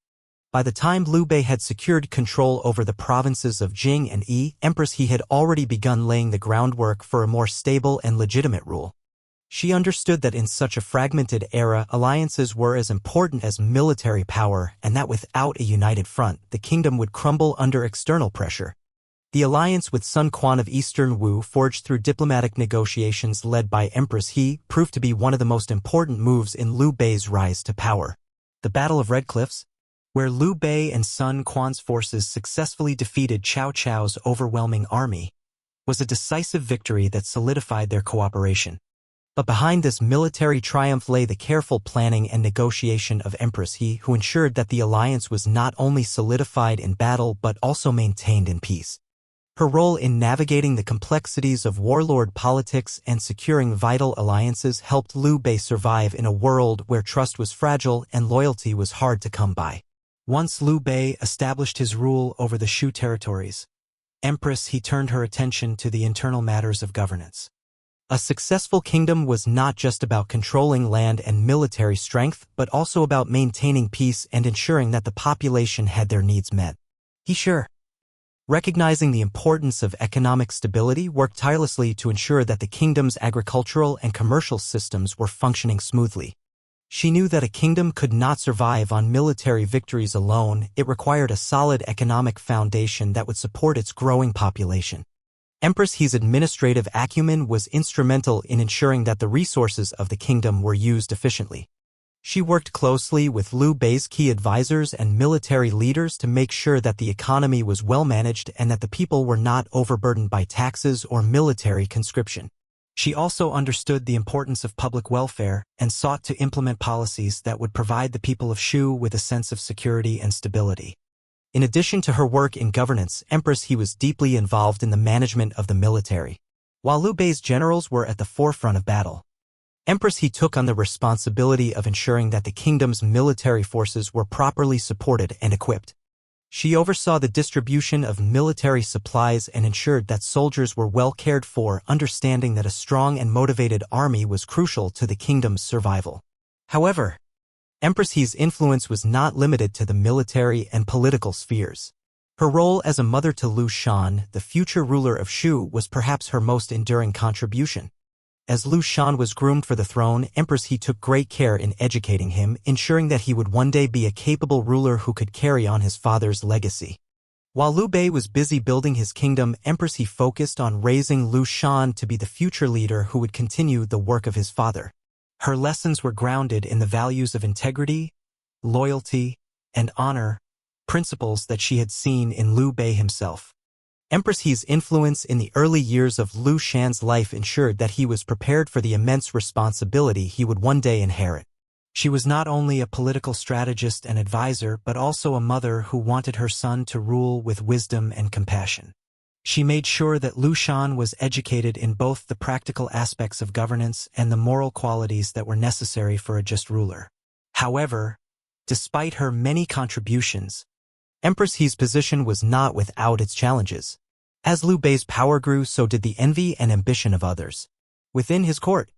By the time Liu Bei had secured control over the provinces of Jing and Yi, Empress He had already begun laying the groundwork for a more stable and legitimate rule. She understood that in such a fragmented era, alliances were as important as military power, and that without a united front, the kingdom would crumble under external pressure. The alliance with Sun Quan of Eastern Wu, forged through diplomatic negotiations led by Empress He, proved to be one of the most important moves in Liu Bei's rise to power. The Battle of Red Cliffs, where Liu Bei and Sun Quan's forces successfully defeated Cao Cao's overwhelming army, was a decisive victory that solidified their cooperation. But behind this military triumph lay the careful planning and negotiation of Empress He, who ensured that the alliance was not only solidified in battle but also maintained in peace. Her role in navigating the complexities of warlord politics and securing vital alliances helped Liu Bei survive in a world where trust was fragile and loyalty was hard to come by. Once Liu Bei established his rule over the Shu territories, Empress He turned her attention to the internal matters of governance. A successful kingdom was not just about controlling land and military strength, but also about maintaining peace and ensuring that the population had their needs met. He, recognizing the importance of economic stability, worked tirelessly to ensure that the kingdom's agricultural and commercial systems were functioning smoothly. She knew that a kingdom could not survive on military victories alone. It required a solid economic foundation that would support its growing population. Empress He's administrative acumen was instrumental in ensuring that the resources of the kingdom were used efficiently. She worked closely with Liu Bei's key advisors and military leaders to make sure that the economy was well managed and that the people were not overburdened by taxes or military conscription. She also understood the importance of public welfare and sought to implement policies that would provide the people of Shu with a sense of security and stability. In addition to her work in governance, Empress He was deeply involved in the management of the military. While Liu Bei's generals were at the forefront of battle, Empress He took on the responsibility of ensuring that the kingdom's military forces were properly supported and equipped. She oversaw the distribution of military supplies and ensured that soldiers were well cared for, understanding that a strong and motivated army was crucial to the kingdom's survival. However, Empress He's influence was not limited to the military and political spheres. Her role as a mother to Liu Shan, the future ruler of Shu, was perhaps her most enduring contribution. As Liu Shan was groomed for the throne, Empress He took great care in educating him, ensuring that he would one day be a capable ruler who could carry on his father's legacy. While Liu Bei was busy building his kingdom, Empress He focused on raising Liu Shan to be the future leader who would continue the work of his father. Her lessons were grounded in the values of integrity, loyalty, and honor, principles that she had seen in Liu Bei himself. Empress He's influence in the early years of Liu Shan's life ensured that he was prepared for the immense responsibility he would one day inherit. She was not only a political strategist and advisor, but also a mother who wanted her son to rule with wisdom and compassion. She made sure that Liu Shan was educated in both the practical aspects of governance and the moral qualities that were necessary for a just ruler. However, despite her many contributions, Empress He's position was not without its challenges. As Liu Bei's power grew, so did the envy and ambition of others. Within his court,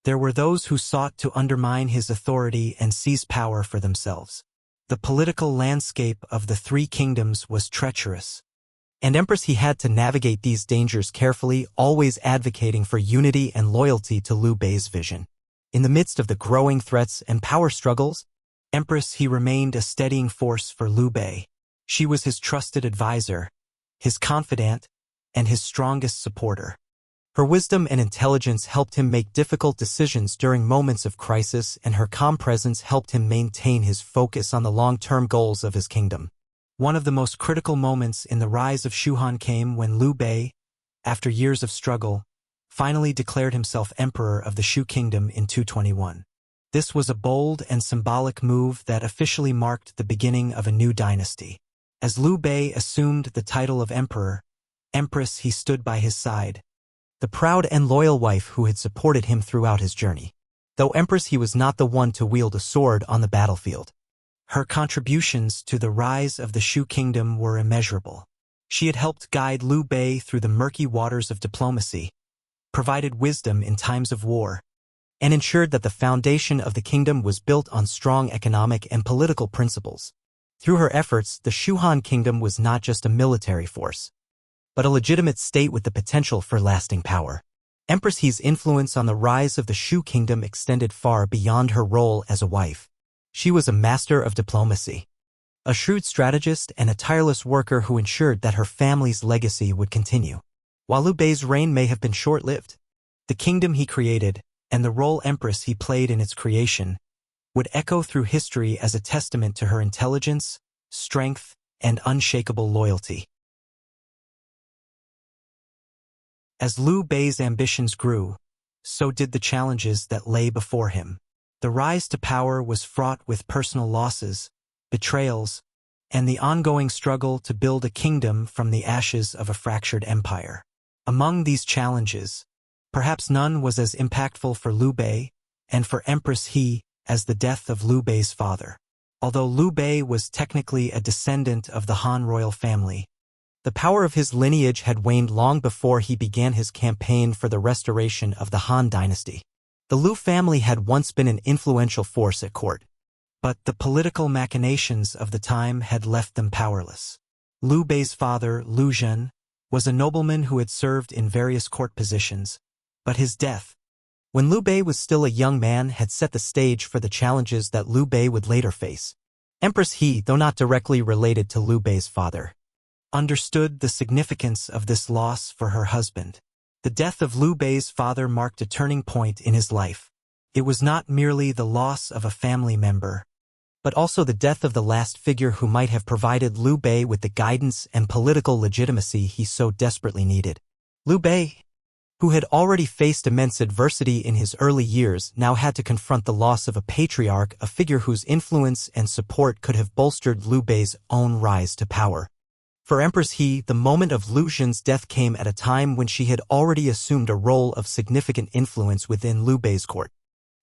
there were those who sought to undermine his authority and seize power for themselves. The political landscape of the three kingdoms was treacherous, and Empress He had to navigate these dangers carefully, always advocating for unity and loyalty to Liu Bei's vision. In the midst of the growing threats and power struggles, Empress He remained a steadying force for Liu Bei. She was his trusted advisor, his confidant, and his strongest supporter. Her wisdom and intelligence helped him make difficult decisions during moments of crisis, and her calm presence helped him maintain his focus on the long-term goals of his kingdom. One of the most critical moments in the rise of Shu-Han came when Liu Bei, after years of struggle, finally declared himself emperor of the Shu Kingdom in 221. This was a bold and symbolic move that officially marked the beginning of a new dynasty. As Liu Bei assumed the title of emperor, Empress He stood by his side, the proud and loyal wife who had supported him throughout his journey. Though Empress He was not the one to wield a sword on the battlefield, her contributions to the rise of the Shu Kingdom were immeasurable. She had helped guide Liu Bei through the murky waters of diplomacy, provided wisdom in times of war, and ensured that the foundation of the kingdom was built on strong economic and political principles. Through her efforts, the Shu-Han Kingdom was not just a military force, but a legitimate state with the potential for lasting power. Empress He's influence on the rise of the Shu kingdom extended far beyond her role as a wife. She was a master of diplomacy, a shrewd strategist and a tireless worker who ensured that her family's legacy would continue. While Liu Bei's reign may have been short-lived, the kingdom he created, and the role Empress He played in its creation, would echo through history as a testament to her intelligence, strength, and unshakable loyalty. As Liu Bei's ambitions grew, so did the challenges that lay before him. The rise to power was fraught with personal losses, betrayals, and the ongoing struggle to build a kingdom from the ashes of a fractured empire. Among these challenges, perhaps none was as impactful for Liu Bei and for Empress He as the death of Liu Bei's father. Although Liu Bei was technically a descendant of the Han royal family, the power of his lineage had waned long before he began his campaign for the restoration of the Han Dynasty. The Liu family had once been an influential force at court, but the political machinations of the time had left them powerless. Liu Bei's father, Liu Shan, was a nobleman who had served in various court positions, but his death, when Liu Bei was still a young man, had set the stage for the challenges that Liu Bei would later face. Empress He, though not directly related to Liu Bei's father, understood the significance of this loss for her husband. The death of Liu Bei's father marked a turning point in his life. It was not merely the loss of a family member, but also the death of the last figure who might have provided Liu Bei with the guidance and political legitimacy he so desperately needed. Liu Bei, who had already faced immense adversity in his early years, now had to confront the loss of a patriarch, a figure whose influence and support could have bolstered Liu Bei's own rise to power. For Empress He, the moment of Liu Shan's death came at a time when she had already assumed a role of significant influence within Liu Bei's court.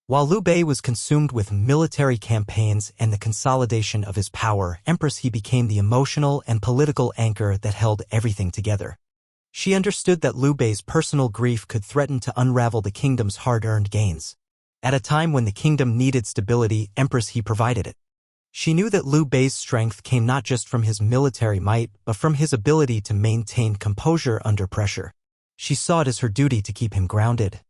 While Liu Bei was consumed with military campaigns and the consolidation of his power, Empress He became the emotional and political anchor that held everything together. She understood that Liu Bei's personal grief could threaten to unravel the kingdom's hard-earned gains. At a time when the kingdom needed stability, Empress He provided it. She knew that Liu Bei's strength came not just from his military might, but from his ability to maintain composure under pressure. She saw it as her duty to keep him grounded,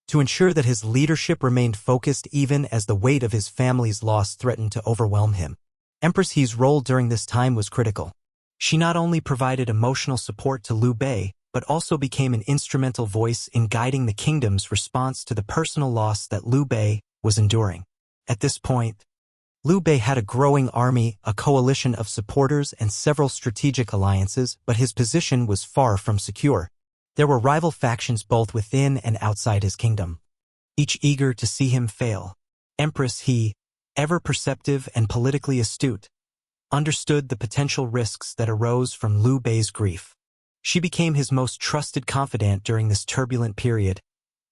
to ensure that his leadership remained focused even as the weight of his family's loss threatened to overwhelm him. Empress He's role during this time was critical. She not only provided emotional support to Liu Bei, but also became an instrumental voice in guiding the kingdom's response to the personal loss that Liu Bei was enduring. At this point, Liu Bei had a growing army, a coalition of supporters, and several strategic alliances, but his position was far from secure. There were rival factions both within and outside his kingdom, each eager to see him fail. Empress He, ever perceptive and politically astute, understood the potential risks that arose from Liu Bei's grief. She became his most trusted confidant during this turbulent period,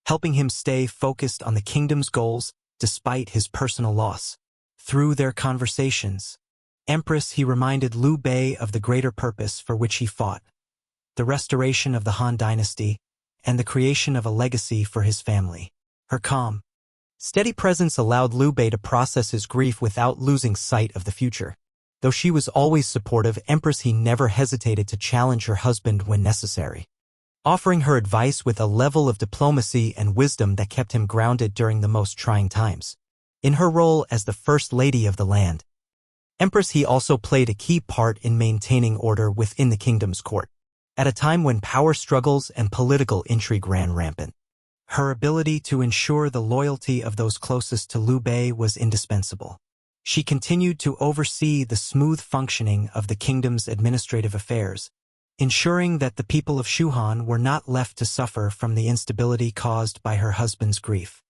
helping him stay focused on the kingdom's goals despite his personal loss. Through their conversations, Empress He reminded Liu Bei of the greater purpose for which he fought, the restoration of the Han Dynasty and the creation of a legacy for his family. Her calm, steady presence allowed Liu Bei to process his grief without losing sight of the future. Though she was always supportive, Empress He never hesitated to challenge her husband when necessary, offering her advice with a level of diplomacy and wisdom that kept him grounded during the most trying times. In her role as the First Lady of the land, Empress He also played a key part in maintaining order within the kingdom's court. At a time when power struggles and political intrigue ran rampant, her ability to ensure the loyalty of those closest to Liu Bei was indispensable. She continued to oversee the smooth functioning of the kingdom's administrative affairs, ensuring that the people of Shu-Han were not left to suffer from the instability caused by her husband's grief.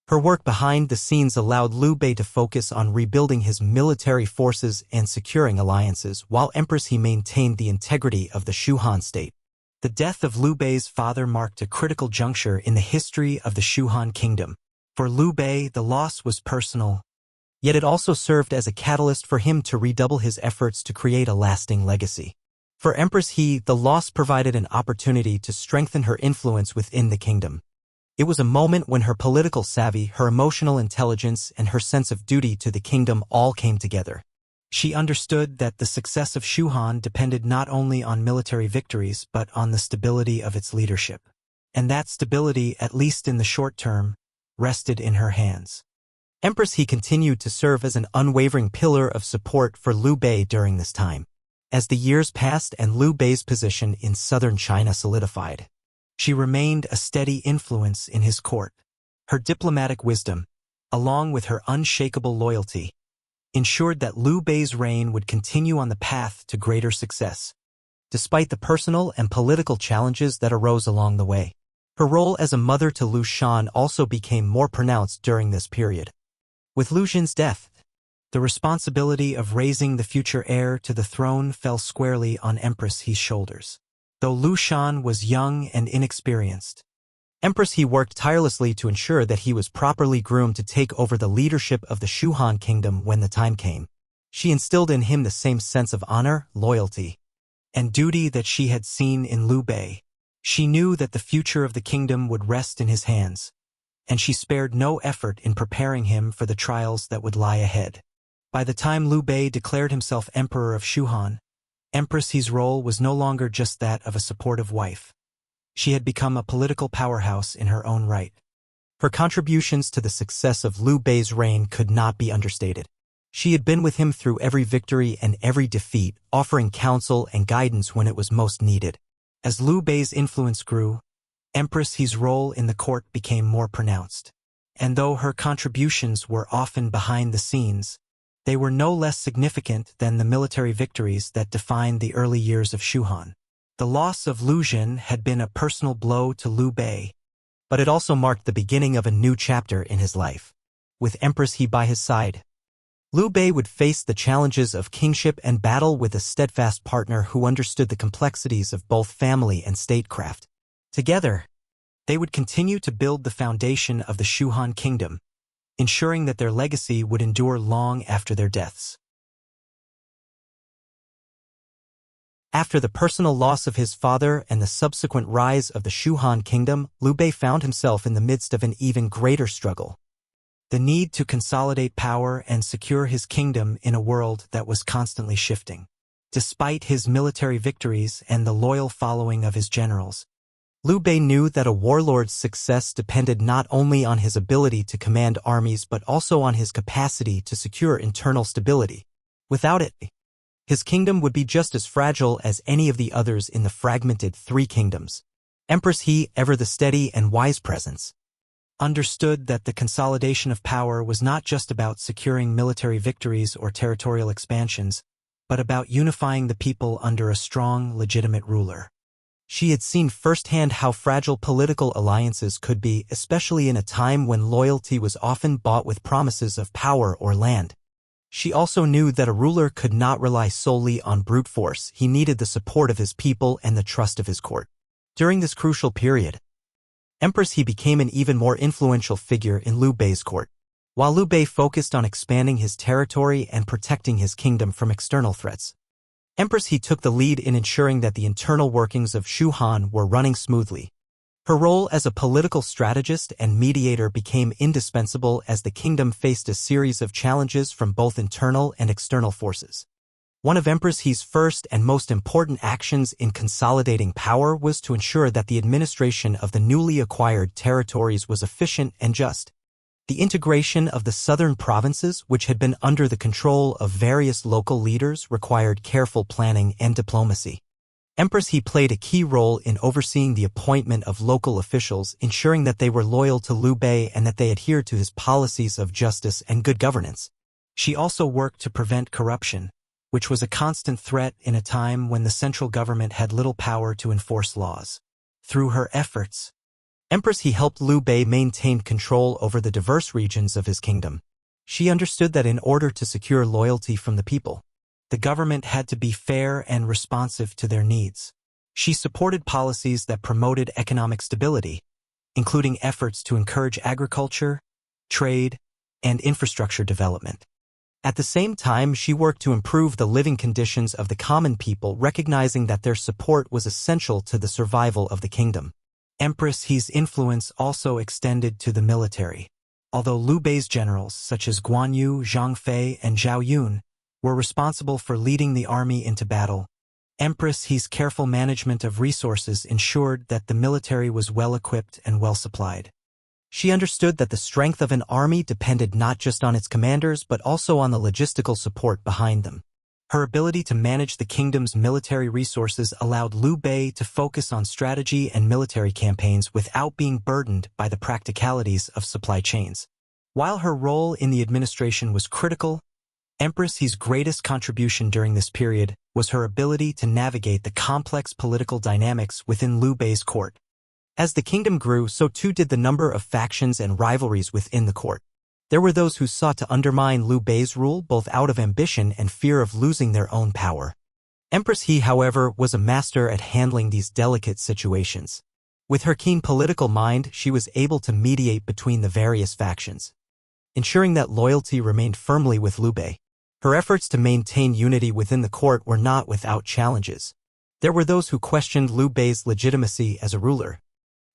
Her work behind the scenes allowed Liu Bei to focus on rebuilding his military forces and securing alliances, while Empress He maintained the integrity of the Shu-Han state. The death of Liu Bei's father marked a critical juncture in the history of the Shu-Han Kingdom. For Liu Bei, the loss was personal, yet it also served as a catalyst for him to redouble his efforts to create a lasting legacy. For Empress He, the loss provided an opportunity to strengthen her influence within the kingdom. It was a moment when her political savvy, her emotional intelligence, and her sense of duty to the kingdom all came together. She understood that the success of Shu-Han depended not only on military victories but on the stability of its leadership. and that stability, at least in the short term, rested in her hands. Empress He continued to serve as an unwavering pillar of support for Liu Bei during this time. As the years passed and Liu Bei's position in southern China solidified, she remained a steady influence in his court. Her diplomatic wisdom, along with her unshakable loyalty, ensured that Liu Bei's reign would continue on the path to greater success, despite the personal and political challenges that arose along the way. Her role as a mother to Liu Shan also became more pronounced during this period. With Liu Xin's death, the responsibility of raising the future heir to the throne fell squarely on Empress He's shoulders. Though Liu Shan was young and inexperienced, Empress He worked tirelessly to ensure that he was properly groomed to take over the leadership of the Shu-Han Kingdom when the time came. She instilled in him the same sense of honor, loyalty, and duty that she had seen in Liu Bei. She knew that the future of the kingdom would rest in his hands, and she spared no effort in preparing him for the trials that would lie ahead. By the time Liu Bei declared himself Emperor of Shu-Han, Empress He's role was no longer just that of a supportive wife. She had become a political powerhouse in her own right. Her contributions to the success of Liu Bei's reign could not be understated. She had been with him through every victory and every defeat, offering counsel and guidance when it was most needed. As Liu Bei's influence grew, Empress He's role in the court became more pronounced. And though her contributions were often behind the scenes, they were no less significant than the military victories that defined the early years of Shu-Han. The loss of Liu Shan had been a personal blow to Liu Bei, but it also marked the beginning of a new chapter in his life. With Empress He by his side, Liu Bei would face the challenges of kingship and battle with a steadfast partner who understood the complexities of both family and statecraft. Together, they would continue to build the foundation of the Shu-Han Kingdom, ensuring that their legacy would endure long after their deaths. After the personal loss of his father and the subsequent rise of the Shu-Han Kingdom, Liu Bei found himself in the midst of an even greater struggle. The need to consolidate power and secure his kingdom in a world that was constantly shifting. Despite his military victories and the loyal following of his generals, Liu Bei knew that a warlord's success depended not only on his ability to command armies but also on his capacity to secure internal stability. Without it, his kingdom would be just as fragile as any of the others in the fragmented three kingdoms. Empress He, ever the steady and wise presence, understood that the consolidation of power was not just about securing military victories or territorial expansions, but about unifying the people under a strong, legitimate ruler. She had seen firsthand how fragile political alliances could be, especially in a time when loyalty was often bought with promises of power or land. She also knew that a ruler could not rely solely on brute force. He needed the support of his people and the trust of his court. During this crucial period, Empress He became an even more influential figure in Liu Bei's court. While Liu Bei focused on expanding his territory and protecting his kingdom from external threats, Empress He took the lead in ensuring that the internal workings of Shu-Han were running smoothly. Her role as a political strategist and mediator became indispensable as the kingdom faced a series of challenges from both internal and external forces. One of Empress He's first and most important actions in consolidating power was to ensure that the administration of the newly acquired territories was efficient and just. The integration of the southern provinces, which had been under the control of various local leaders, required careful planning and diplomacy. Empress He played a key role in overseeing the appointment of local officials, ensuring that they were loyal to Liu Bei and that they adhered to his policies of justice and good governance. She also worked to prevent corruption, which was a constant threat in a time when the central government had little power to enforce laws. Through her efforts, Empress He helped Liu Bei maintain control over the diverse regions of his kingdom. She understood that in order to secure loyalty from the people, the government had to be fair and responsive to their needs. She supported policies that promoted economic stability, including efforts to encourage agriculture, trade, and infrastructure development. At the same time, she worked to improve the living conditions of the common people, recognizing that their support was essential to the survival of the kingdom. Empress He's influence also extended to the military. Although Liu Bei's generals, such as Guan Yu, Zhang Fei, and Zhao Yun, were responsible for leading the army into battle, Empress He's careful management of resources ensured that the military was well-equipped and well-supplied. She understood that the strength of an army depended not just on its commanders but also on the logistical support behind them. Her ability to manage the kingdom's military resources allowed Liu Bei to focus on strategy and military campaigns without being burdened by the practicalities of supply chains. While her role in the administration was critical, Empress He's greatest contribution during this period was her ability to navigate the complex political dynamics within Liu Bei's court. As the kingdom grew, so too did the number of factions and rivalries within the court. There were those who sought to undermine Liu Bei's rule both out of ambition and fear of losing their own power. Empress He, however, was a master at handling these delicate situations. With her keen political mind, she was able to mediate between the various factions, ensuring that loyalty remained firmly with Liu Bei. Her efforts to maintain unity within the court were not without challenges. There were those who questioned Liu Bei's legitimacy as a ruler,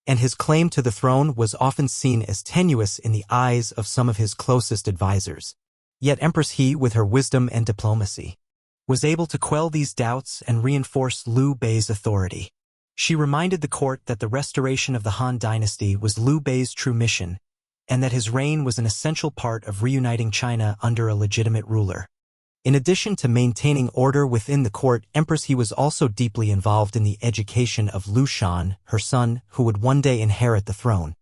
and his claim to the throne was often seen as tenuous in the eyes of some of his closest advisors. Yet Empress He, with her wisdom and diplomacy, was able to quell these doubts and reinforce Liu Bei's authority. She reminded the court that the restoration of the Han Dynasty was Liu Bei's true mission, and that his reign was an essential part of reuniting China under a legitimate ruler. In addition to maintaining order within the court, Empress He was also deeply involved in the education of Liu Shan, her son, who would one day inherit the throne.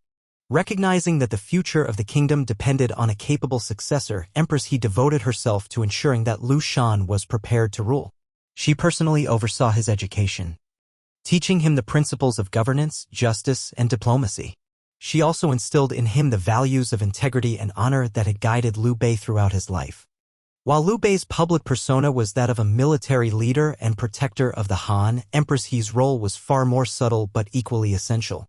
Recognizing that the future of the kingdom depended on a capable successor, Empress He devoted herself to ensuring that Liu Shan was prepared to rule. She personally oversaw his education, teaching him the principles of governance, justice, and diplomacy. She also instilled in him the values of integrity and honor that had guided Liu Bei throughout his life. While Liu Bei's public persona was that of a military leader and protector of the Han, Empress He's role was far more subtle but equally essential.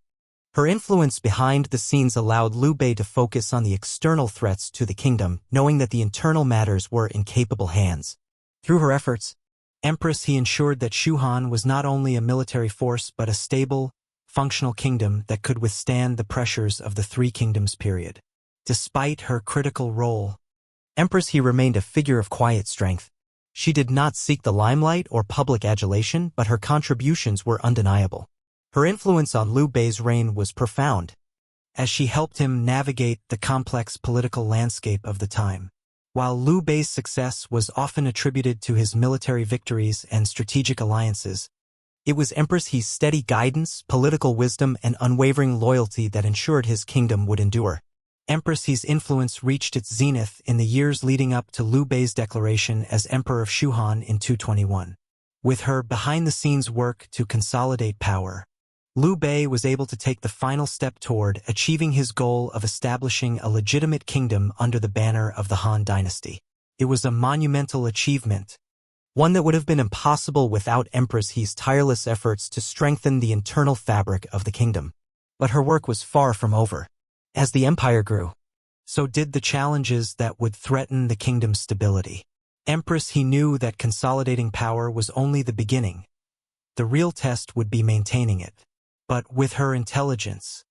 Her influence behind the scenes allowed Liu Bei to focus on the external threats to the kingdom, knowing that the internal matters were in capable hands. Through her efforts, Empress He ensured that Shu-Han was not only a military force but a stable, functional kingdom that could withstand the pressures of the Three Kingdoms period. Despite her critical role, Empress He remained a figure of quiet strength. She did not seek the limelight or public adulation, but her contributions were undeniable. Her influence on Liu Bei's reign was profound, as she helped him navigate the complex political landscape of the time. While Liu Bei's success was often attributed to his military victories and strategic alliances, it was Empress He's steady guidance, political wisdom, and unwavering loyalty that ensured his kingdom would endure. Empress He's influence reached its zenith in the years leading up to Liu Bei's declaration as Emperor of Shu-Han in 221. With her behind-the-scenes work to consolidate power, Liu Bei was able to take the final step toward achieving his goal of establishing a legitimate kingdom under the banner of the Han Dynasty. It was a monumental achievement, one that would have been impossible without Empress He's tireless efforts to strengthen the internal fabric of the kingdom. But her work was far from over. As the empire grew, so did the challenges that would threaten the kingdom's stability. Empress He knew that consolidating power was only the beginning. The real test would be maintaining it. But with her intelligence,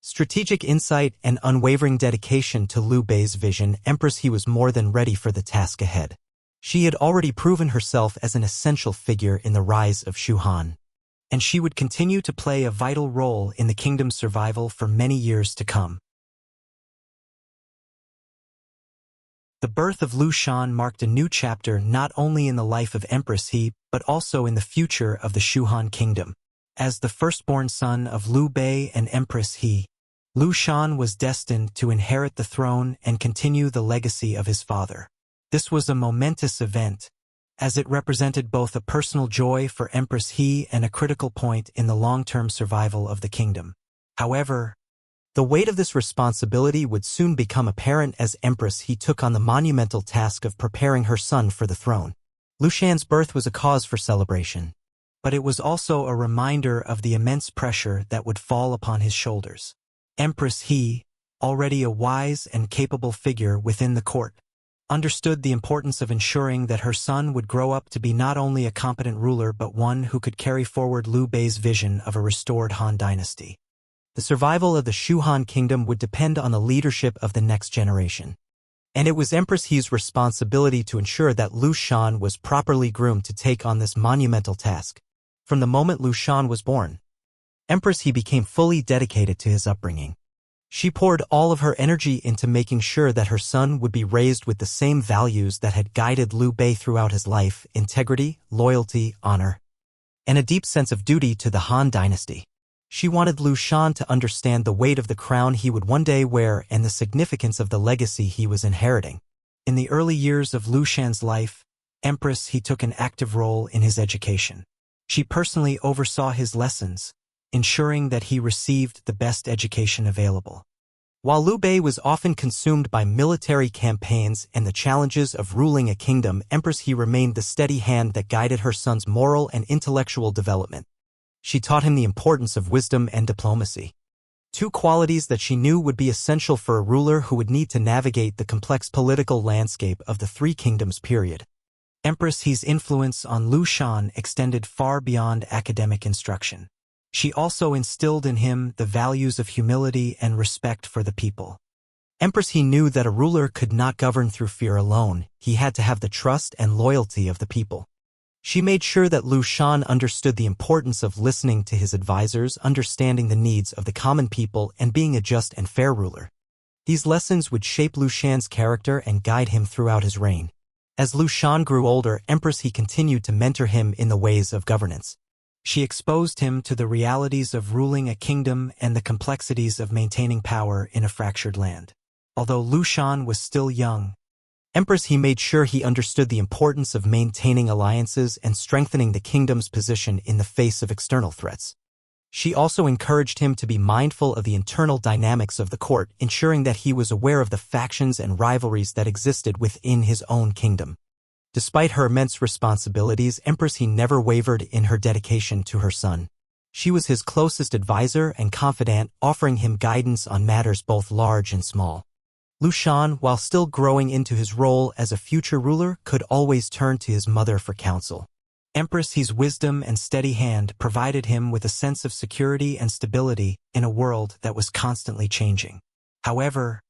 strategic insight, and unwavering dedication to Liu Bei's vision, Empress He was more than ready for the task ahead. She had already proven herself as an essential figure in the rise of Shu-Han, and she would continue to play a vital role in the kingdom's survival for many years to come. The birth of Liu Shan marked a new chapter not only in the life of Empress He, but also in the future of the Shu-Han Kingdom. As the firstborn son of Liu Bei and Empress He, Liu Shan was destined to inherit the throne and continue the legacy of his father. This was a momentous event, as it represented both a personal joy for Empress He and a critical point in the long-term survival of the kingdom. However, the weight of this responsibility would soon become apparent as Empress He took on the monumental task of preparing her son for the throne. Liu Shan's birth was a cause for celebration, but it was also a reminder of the immense pressure that would fall upon his shoulders. Empress He, already a wise and capable figure within the court, understood the importance of ensuring that her son would grow up to be not only a competent ruler but one who could carry forward Liu Bei's vision of a restored Han Dynasty. The survival of the Shu-Han Kingdom would depend on the leadership of the next generation, And it was Empress He's responsibility to ensure that Liu Shan was properly groomed to take on this monumental task. From the moment Liu Shan was born, Empress He became fully dedicated to his upbringing. She poured all of her energy into making sure that her son would be raised with the same values that had guided Liu Bei throughout his life: integrity, loyalty, honor, and a deep sense of duty to the Han Dynasty. She wanted Liu Shan to understand the weight of the crown he would one day wear and the significance of the legacy he was inheriting. In the early years of Liu Shan's life, Empress He took an active role in his education. She personally oversaw his lessons, ensuring that he received the best education available. While Liu Bei was often consumed by military campaigns and the challenges of ruling a kingdom, Empress He remained the steady hand that guided her son's moral and intellectual development. She taught him the importance of wisdom and diplomacy, two qualities that she knew would be essential for a ruler who would need to navigate the complex political landscape of the Three Kingdoms period. Empress He's influence on Liu Shan extended far beyond academic instruction. She also instilled in him the values of humility and respect for the people. Empress He knew that a ruler could not govern through fear alone. He had to have the trust and loyalty of the people. She made sure that Liu Shan understood the importance of listening to his advisors, understanding the needs of the common people, and being a just and fair ruler. These lessons would shape Liu Shan's character and guide him throughout his reign. As Liu Shan grew older, Empress He continued to mentor him in the ways of governance. She exposed him to the realities of ruling a kingdom and the complexities of maintaining power in a fractured land. Although Liu Shan was still young, Empress He made sure he understood the importance of maintaining alliances and strengthening the kingdom's position in the face of external threats. She also encouraged him to be mindful of the internal dynamics of the court, ensuring that he was aware of the factions and rivalries that existed within his own kingdom. Despite her immense responsibilities, Empress He never wavered in her dedication to her son. She was his closest advisor and confidant, offering him guidance on matters both large and small. Liu Shan, while still growing into his role as a future ruler, could always turn to his mother for counsel. Empress He's wisdom and steady hand provided him with a sense of security and stability in a world that was constantly changing. However,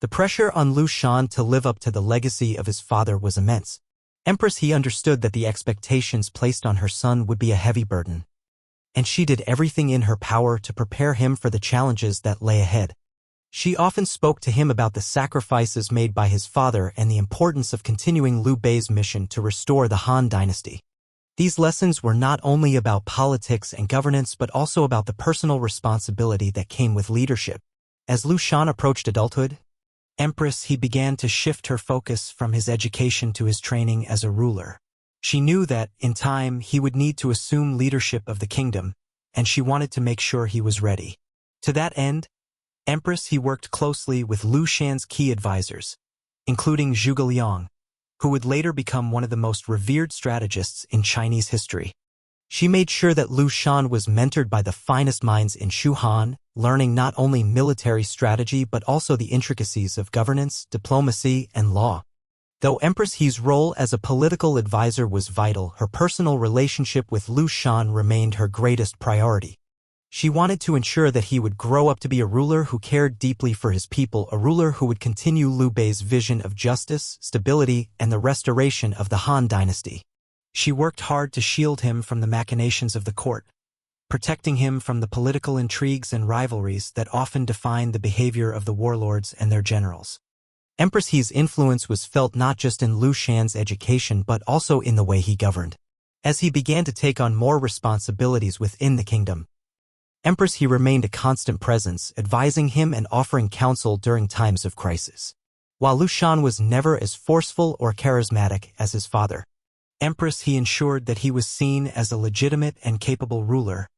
the pressure on Liu Shan to live up to the legacy of his father was immense. Empress He understood that the expectations placed on her son would be a heavy burden, and she did everything in her power to prepare him for the challenges that lay ahead. She often spoke to him about the sacrifices made by his father and the importance of continuing Liu Bei's mission to restore the Han Dynasty. These lessons were not only about politics and governance but also about the personal responsibility that came with leadership. As Liu Shan approached adulthood, Empress He began to shift her focus from his education to his training as a ruler. She knew that, in time, he would need to assume leadership of the kingdom, and she wanted to make sure he was ready. To that end, Empress He worked closely with Liu Shan's key advisors, including Zhuge Liang, who would later become one of the most revered strategists in Chinese history. She made sure that Liu Shan was mentored by the finest minds in Shu-Han, learning not only military strategy but also the intricacies of governance, diplomacy, and law. Though Empress He's role as a political advisor was vital, her personal relationship with Liu Shan remained her greatest priority. She wanted to ensure that he would grow up to be a ruler who cared deeply for his people, a ruler who would continue Liu Bei's vision of justice, stability, and the restoration of the Han Dynasty. She worked hard to shield him from the machinations of the court, protecting him from the political intrigues and rivalries that often define the behavior of the warlords and their generals. Empress He's influence was felt not just in Liu Shan's education but also in the way he governed. As he began to take on more responsibilities within the kingdom, Empress He remained a constant presence, advising him and offering counsel during times of crisis. While Liu Shan was never as forceful or charismatic as his father, Empress He ensured that he was seen as a legitimate and capable ruler,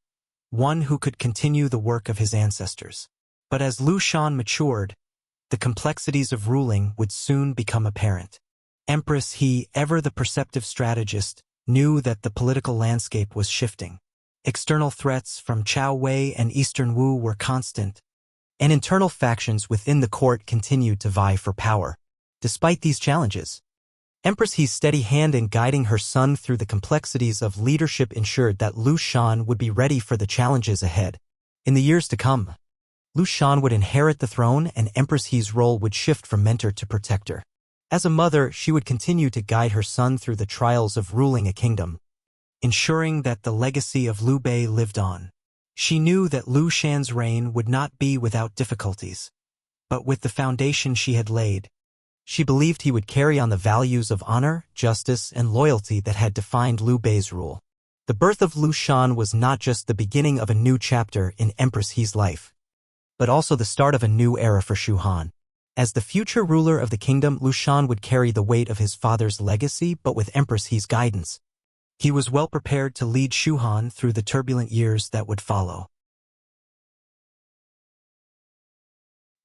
one who could continue the work of his ancestors. But as Liu Shan matured, the complexities of ruling would soon become apparent. Empress He, ever the perceptive strategist, knew that the political landscape was shifting. External threats from Cao Wei and Eastern Wu were constant, and internal factions within the court continued to vie for power. Despite these challenges, Empress He's steady hand in guiding her son through the complexities of leadership ensured that Liu Shan would be ready for the challenges ahead. In the years to come, Liu Shan would inherit the throne and Empress He's role would shift from mentor to protector. As a mother, she would continue to guide her son through the trials of ruling a kingdom, ensuring that the legacy of Liu Bei lived on. She knew that Liu Shan's reign would not be without difficulties, but with the foundation she had laid, she believed he would carry on the values of honor, justice, and loyalty that had defined Liu Bei's rule. The birth of Liu Shan was not just the beginning of a new chapter in Empress He's life, but also the start of a new era for Shu-Han. As the future ruler of the kingdom, Liu Shan would carry the weight of his father's legacy, but with Empress He's guidance, he was well prepared to lead Shu-Han through the turbulent years that would follow.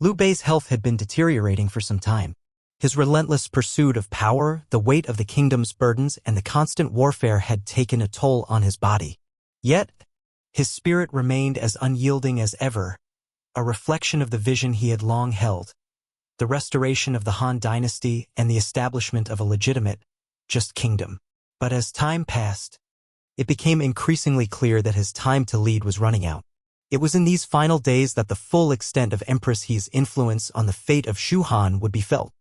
Liu Bei's health had been deteriorating for some time. His relentless pursuit of power, the weight of the kingdom's burdens, and the constant warfare had taken a toll on his body. Yet, his spirit remained as unyielding as ever, a reflection of the vision he had long held, the restoration of the Han Dynasty and the establishment of a legitimate, just kingdom. But as time passed, it became increasingly clear that his time to lead was running out. It was in these final days that the full extent of Empress He's influence on the fate of Shu-Han would be felt.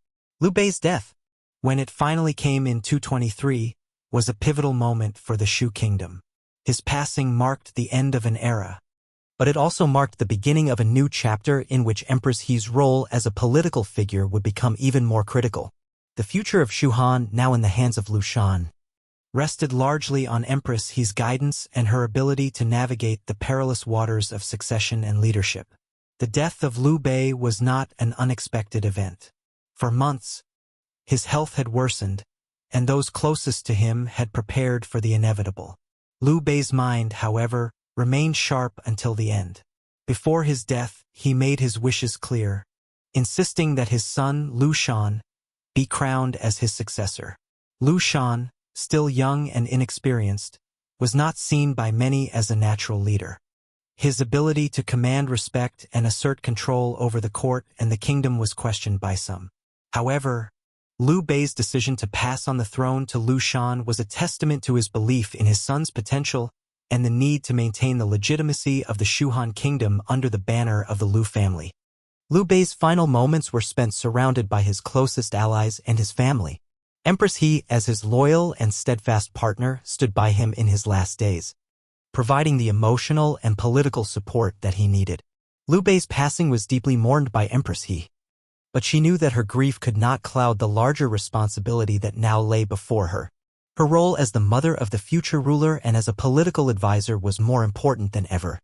Liu Bei's death, when it finally came in 223, was a pivotal moment for the Shu kingdom. His passing marked the end of an era, but it also marked the beginning of a new chapter in which Empress He's role as a political figure would become even more critical. The future of Shu-Han, now in the hands of Liu Shan, rested largely on Empress He's guidance and her ability to navigate the perilous waters of succession and leadership. The death of Liu Bei was not an unexpected event. For months, his health had worsened, and those closest to him had prepared for the inevitable. Liu Bei's mind, however, remained sharp until the end. Before his death, he made his wishes clear, insisting that his son, Liu Shan, be crowned as his successor. Liu Shan, still young and inexperienced, was not seen by many as a natural leader. His ability to command respect and assert control over the court and the kingdom was questioned by some. However, Liu Bei's decision to pass on the throne to Liu Shan was a testament to his belief in his son's potential and the need to maintain the legitimacy of the Shu-Han Kingdom under the banner of the Liu family. Liu Bei's final moments were spent surrounded by his closest allies and his family. Empress He, as his loyal and steadfast partner, stood by him in his last days, providing the emotional and political support that he needed. Liu Bei's passing was deeply mourned by Empress He, but she knew that her grief could not cloud the larger responsibility that now lay before her. Her role as the mother of the future ruler and as a political advisor was more important than ever.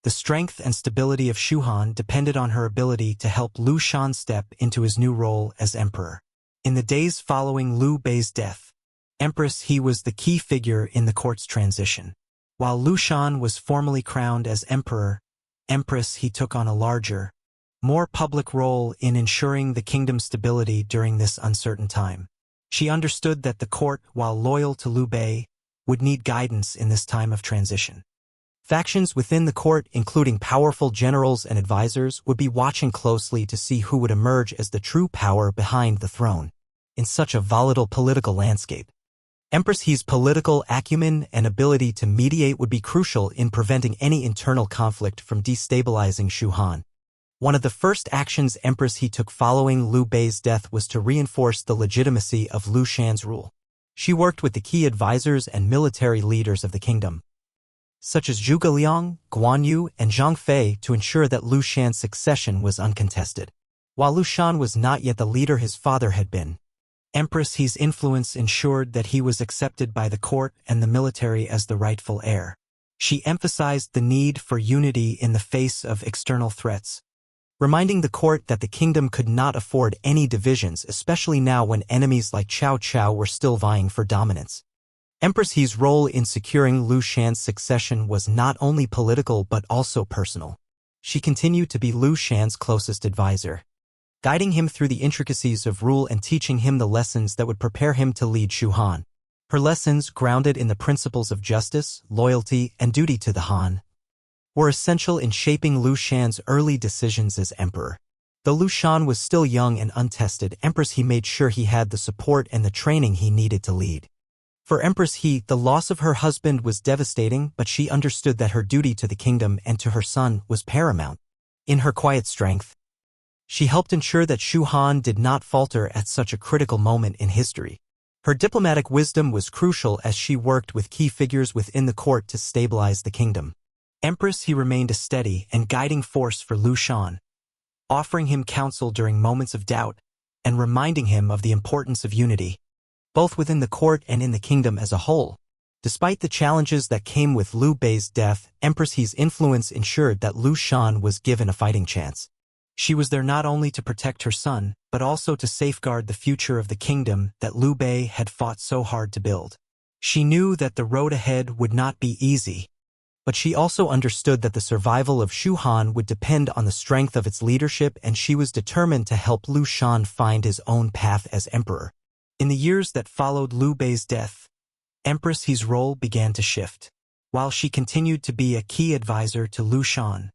The strength and stability of Shu-Han depended on her ability to help Liu Shan step into his new role as emperor. In the days following Liu Bei's death, Empress He was the key figure in the court's transition. While Liu Shan was formally crowned as emperor, Empress He took on a larger, more public role in ensuring the kingdom's stability during this uncertain time. She understood that the court, while loyal to Liu Bei, would need guidance in this time of transition. Factions within the court, including powerful generals and advisors, would be watching closely to see who would emerge as the true power behind the throne. In such a volatile political landscape, Empress He's political acumen and ability to mediate would be crucial in preventing any internal conflict from destabilizing Shu-Han. One of the first actions Empress He took following Liu Bei's death was to reinforce the legitimacy of Liu Shan's rule. She worked with the key advisors and military leaders of the kingdom, such as Zhuge Liang, Guan Yu, and Zhang Fei, to ensure that Liu Shan's succession was uncontested. While Liu Shan was not yet the leader his father had been, Empress He's influence ensured that he was accepted by the court and the military as the rightful heir. She emphasized the need for unity in the face of external threats, reminding the court that the kingdom could not afford any divisions, especially now when enemies like Cao Cao were still vying for dominance. Empress He's role in securing Liu Shan's succession was not only political but also personal. She continued to be Liu Shan's closest advisor, guiding him through the intricacies of rule and teaching him the lessons that would prepare him to lead Shu-Han. Her lessons, grounded in the principles of justice, loyalty, and duty to the Han, were essential in shaping Liu Shan's early decisions as emperor. Though Liu Shan was still young and untested, Empress He made sure he had the support and the training he needed to lead. For Empress He, the loss of her husband was devastating, but she understood that her duty to the kingdom and to her son was paramount. In her quiet strength, She helped ensure that Shu-Han did not falter at such a critical moment in history. Her diplomatic wisdom was crucial as she worked with key figures within the court to stabilize the kingdom. Empress He remained a steady and guiding force for Liu Shan, offering him counsel during moments of doubt and reminding him of the importance of unity, both within the court and in the kingdom as a whole. Despite the challenges that came with Liu Bei's death, Empress He's influence ensured that Liu Shan was given a fighting chance. She was there not only to protect her son, but also to safeguard the future of the kingdom that Liu Bei had fought so hard to build. She knew that the road ahead would not be easy, but she also understood that the survival of Shu-Han would depend on the strength of its leadership, and she was determined to help Liu Shan find his own path as emperor. In the years that followed Liu Bei's death, Empress He's role began to shift. While she continued to be a key advisor to Liu Shan,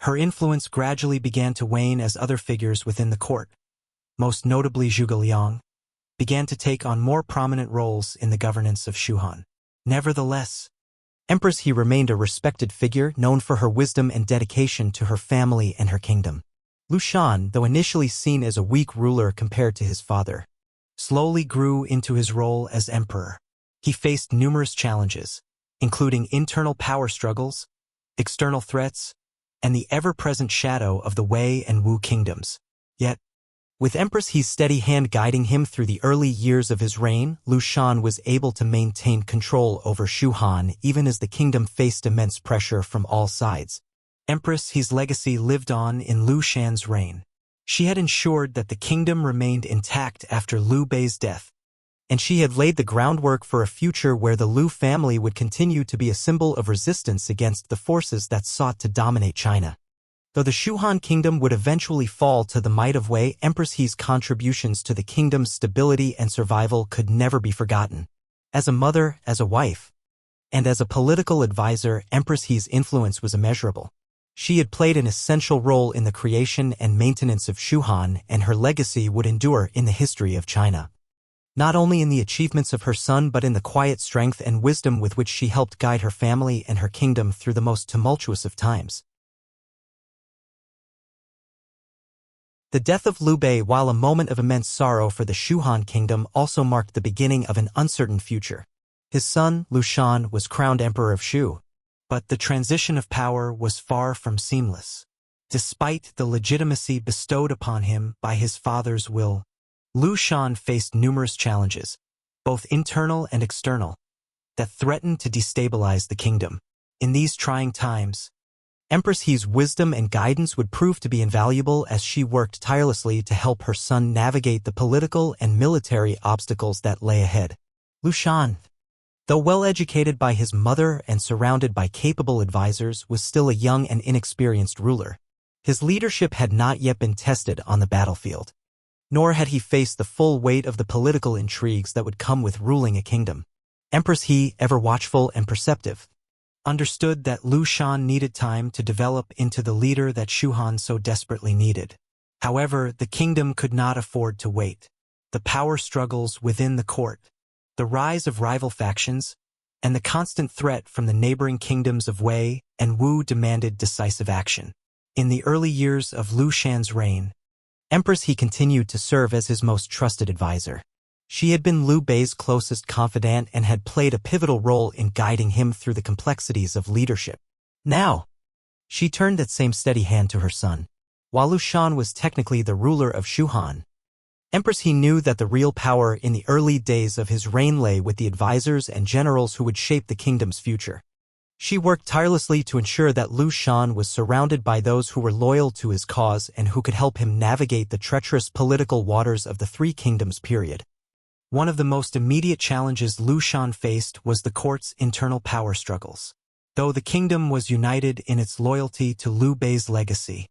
her influence gradually began to wane as other figures within the court, most notably Zhuge Liang, began to take on more prominent roles in the governance of Shu-Han. Nevertheless, Empress He remained a respected figure known for her wisdom and dedication to her family and her kingdom. Liu Shan, though initially seen as a weak ruler compared to his father, slowly grew into his role as emperor. He faced numerous challenges, including internal power struggles, external threats, and the ever-present shadow of the Wei and Wu kingdoms. Yet, with Empress He's steady hand guiding him through the early years of his reign, Liu Shan was able to maintain control over Shu-Han even as the kingdom faced immense pressure from all sides. Empress He's legacy lived on in Liu Shan's reign. She had ensured that the kingdom remained intact after Liu Bei's death, and she had laid the groundwork for a future where the Liu family would continue to be a symbol of resistance against the forces that sought to dominate China. Though the Shu-Han Kingdom would eventually fall to the might of Wei, Empress He's contributions to the kingdom's stability and survival could never be forgotten. As a mother, as a wife, and as a political advisor, Empress He's influence was immeasurable. She had played an essential role in the creation and maintenance of Shu-Han, and her legacy would endure in the history of China. Not only in the achievements of her son but in the quiet strength and wisdom with which she helped guide her family and her kingdom through the most tumultuous of times. The death of Liu Bei, while a moment of immense sorrow for the Shu-Han Kingdom, also marked the beginning of an uncertain future. His son, Liu Shan, was crowned Emperor of Shu, but the transition of power was far from seamless. Despite the legitimacy bestowed upon him by his father's will, Liu Shan faced numerous challenges, both internal and external, that threatened to destabilize the kingdom. In these trying times, Empress He's wisdom and guidance would prove to be invaluable as she worked tirelessly to help her son navigate the political and military obstacles that lay ahead. Liu Shan, though well-educated by his mother and surrounded by capable advisors, was still a young and inexperienced ruler. His leadership had not yet been tested on the battlefield, nor had he faced the full weight of the political intrigues that would come with ruling a kingdom. Empress He, ever watchful and perceptive, understood that Liu Shan needed time to develop into the leader that Shu-Han so desperately needed. However, the kingdom could not afford to wait. The power struggles within the court, the rise of rival factions, and the constant threat from the neighboring kingdoms of Wei and Wu demanded decisive action. In the early years of Liu Shan's reign, Empress He continued to serve as his most trusted advisor. She had been Liu Bei's closest confidant and had played a pivotal role in guiding him through the complexities of leadership. Now, she turned that same steady hand to her son. While Liu Shan was technically the ruler of Shu-Han, Empress He knew that the real power in the early days of his reign lay with the advisors and generals who would shape the kingdom's future. She worked tirelessly to ensure that Liu Shan was surrounded by those who were loyal to his cause and who could help him navigate the treacherous political waters of the Three Kingdoms period. One of the most immediate challenges Liu Shan faced was the court's internal power struggles. Though the kingdom was united in its loyalty to Liu Bei's legacy,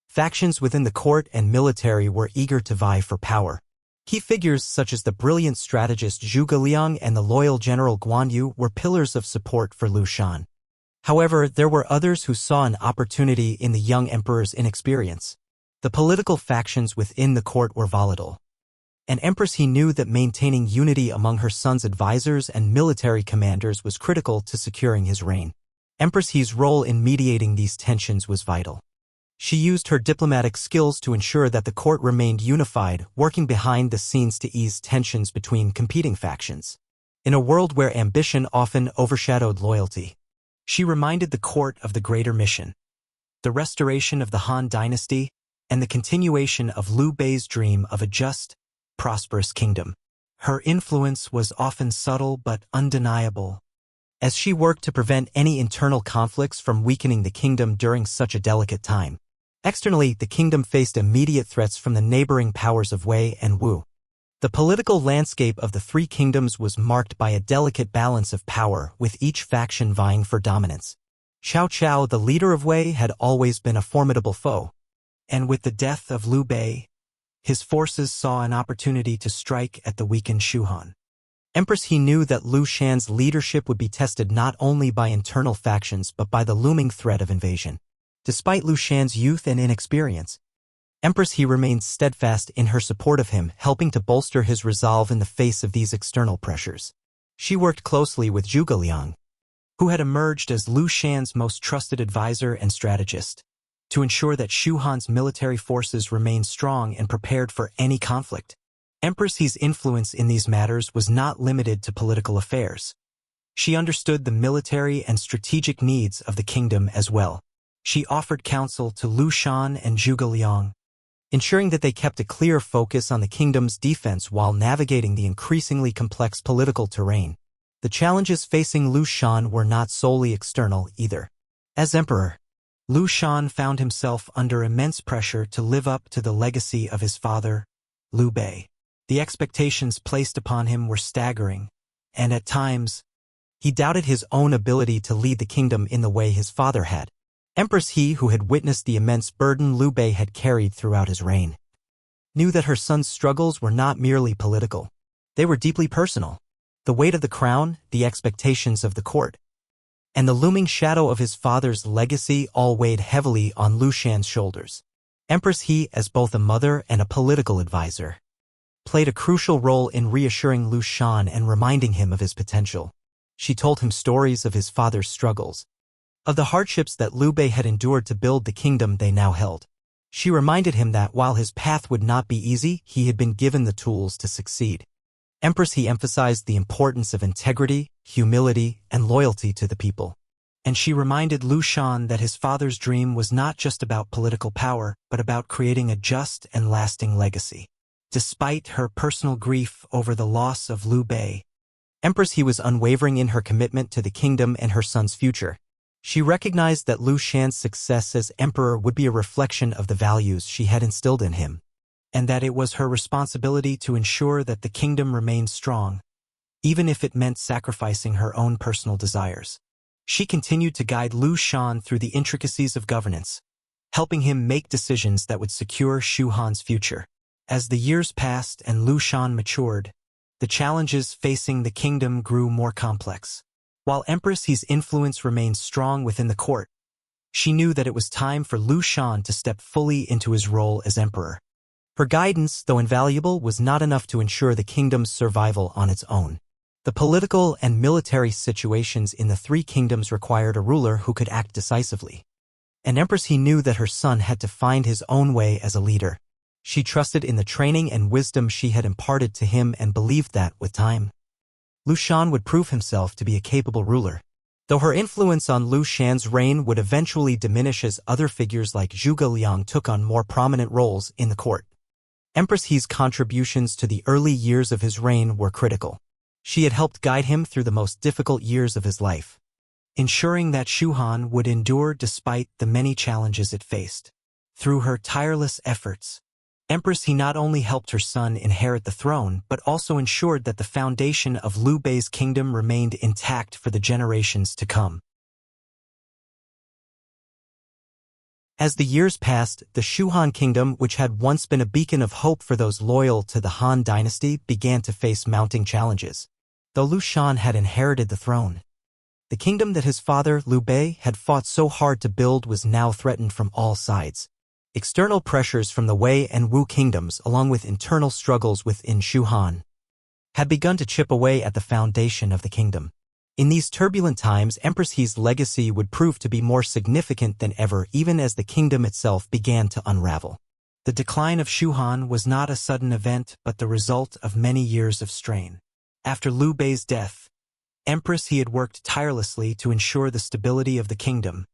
factions within the court and military were eager to vie for power. Key figures such as the brilliant strategist Zhuge Liang and the loyal general Guan Yu were pillars of support for Liu Shan. However, there were others who saw an opportunity in the young emperor's inexperience. The political factions within the court were volatile, and Empress He knew that maintaining unity among her son's advisors and military commanders was critical to securing his reign. Empress He's role in mediating these tensions was vital. She used her diplomatic skills to ensure that the court remained unified, working behind the scenes to ease tensions between competing factions. In a world where ambition often overshadowed loyalty, she reminded the court of the greater mission, the restoration of the Han Dynasty, and the continuation of Liu Bei's dream of a just, prosperous kingdom. Her influence was often subtle but undeniable, as she worked to prevent any internal conflicts from weakening the kingdom during such a delicate time. Externally, the kingdom faced immediate threats from the neighboring powers of Wei and Wu. The political landscape of the three kingdoms was marked by a delicate balance of power, with each faction vying for dominance. Xiao Qiao, the leader of Wei, had always been a formidable foe, and with the death of Liu Bei, his forces saw an opportunity to strike at the weakened Shu-Han. Empress He knew that Liu Shan's leadership would be tested not only by internal factions but by the looming threat of invasion. Despite Liu Shan's youth and inexperience, Empress He remained steadfast in her support of him, helping to bolster his resolve in the face of these external pressures. She worked closely with Zhuge Liang, who had emerged as Liu Shan's most trusted advisor and strategist, to ensure that Shu-Han's military forces remained strong and prepared for any conflict. Empress He's influence in these matters was not limited to political affairs. She understood the military and strategic needs of the kingdom as well. She offered counsel to Liu Shan and Zhuge Liang, ensuring that they kept a clear focus on the kingdom's defense while navigating the increasingly complex political terrain. The challenges facing Liu Shan were not solely external either. As emperor, Liu Shan found himself under immense pressure to live up to the legacy of his father, Liu Bei. The expectations placed upon him were staggering, and at times, he doubted his own ability to lead the kingdom in the way his father had. Empress He, who had witnessed the immense burden Liu Bei had carried throughout his reign, knew that her son's struggles were not merely political. They were deeply personal. The weight of the crown, the expectations of the court, and the looming shadow of his father's legacy all weighed heavily on Liu Shan's shoulders. Empress He, as both a mother and a political advisor, played a crucial role in reassuring Liu Shan and reminding him of his potential. She told him stories of his father's struggles, of the hardships that Liu Bei had endured to build the kingdom they now held. She reminded him that while his path would not be easy, he had been given the tools to succeed. Empress He emphasized the importance of integrity, humility, and loyalty to the people. And she reminded Liu Shan that his father's dream was not just about political power, but about creating a just and lasting legacy. Despite her personal grief over the loss of Liu Bei, Empress He was unwavering in her commitment to the kingdom and her son's future. She recognized that Liu Shan's success as emperor would be a reflection of the values she had instilled in him, and that it was her responsibility to ensure that the kingdom remained strong, even if it meant sacrificing her own personal desires. She continued to guide Liu Shan through the intricacies of governance, helping him make decisions that would secure Shu-Han's future. As the years passed and Liu Shan matured, the challenges facing the kingdom grew more complex. While Empress He's influence remained strong within the court, she knew that it was time for Liu Shan to step fully into his role as emperor. Her guidance, though invaluable, was not enough to ensure the kingdom's survival on its own. The political and military situations in the three kingdoms required a ruler who could act decisively. And Empress He knew that her son had to find his own way as a leader. She trusted in the training and wisdom she had imparted to him and believed that, with time, Liu Shan would prove himself to be a capable ruler. Though her influence on Liu Shan's reign would eventually diminish as other figures like Zhuge Liang took on more prominent roles in the court, Empress He's contributions to the early years of his reign were critical. She had helped guide him through the most difficult years of his life, ensuring that Shu-Han would endure despite the many challenges it faced. Through her tireless efforts, Empress He not only helped her son inherit the throne, but also ensured that the foundation of Liu Bei's kingdom remained intact for the generations to come. As the years passed, the Shu-Han Kingdom, which had once been a beacon of hope for those loyal to the Han Dynasty, began to face mounting challenges. Though Liu Shan had inherited the throne, the kingdom that his father, Liu Bei, had fought so hard to build was now threatened from all sides. External pressures from the Wei and Wu kingdoms, along with internal struggles within Shu-Han, had begun to chip away at the foundation of the kingdom. In these turbulent times, Empress He's legacy would prove to be more significant than ever, even as the kingdom itself began to unravel. The decline of Shu-Han was not a sudden event, but the result of many years of strain. After Liu Bei's death, Empress He had worked tirelessly to ensure the stability of the kingdom,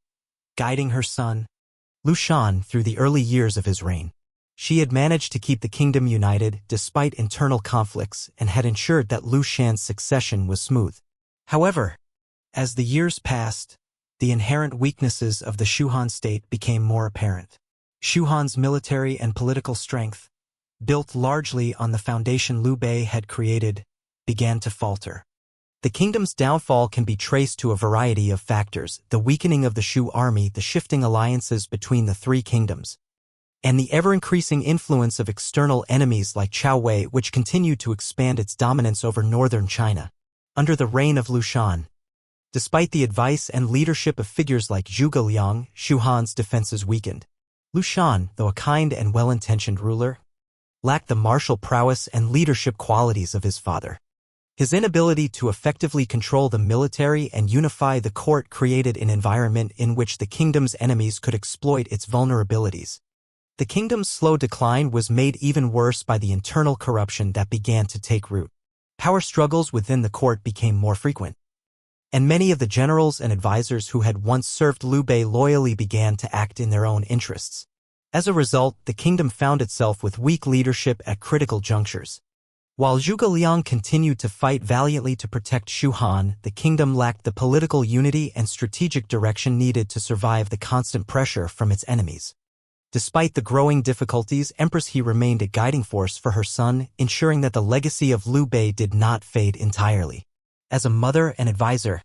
guiding her son, Liu Shan, through the early years of his reign. She had managed to keep the kingdom united despite internal conflicts and had ensured that Liu Shan's succession was smooth. However, as the years passed, the inherent weaknesses of the Shu-Han state became more apparent. Shu-Han's military and political strength, built largely on the foundation Liu Bei had created, began to falter. The kingdom's downfall can be traced to a variety of factors: the weakening of the Shu army, the shifting alliances between the three kingdoms, and the ever-increasing influence of external enemies like Cao Wei, which continued to expand its dominance over northern China. Under the reign of Liu Shan, despite the advice and leadership of figures like Zhuge Liang, Shu-Han's defenses weakened. Liu Shan, though a kind and well-intentioned ruler, lacked the martial prowess and leadership qualities of his father. His inability to effectively control the military and unify the court created an environment in which the kingdom's enemies could exploit its vulnerabilities. The kingdom's slow decline was made even worse by the internal corruption that began to take root. Power struggles within the court became more frequent, and many of the generals and advisors who had once served Liu Bei loyally began to act in their own interests. As a result, the kingdom found itself with weak leadership at critical junctures. While Zhuge Liang continued to fight valiantly to protect Shu-Han, the kingdom lacked the political unity and strategic direction needed to survive the constant pressure from its enemies. Despite the growing difficulties, Empress He remained a guiding force for her son, ensuring that the legacy of Liu Bei did not fade entirely. As a mother and advisor,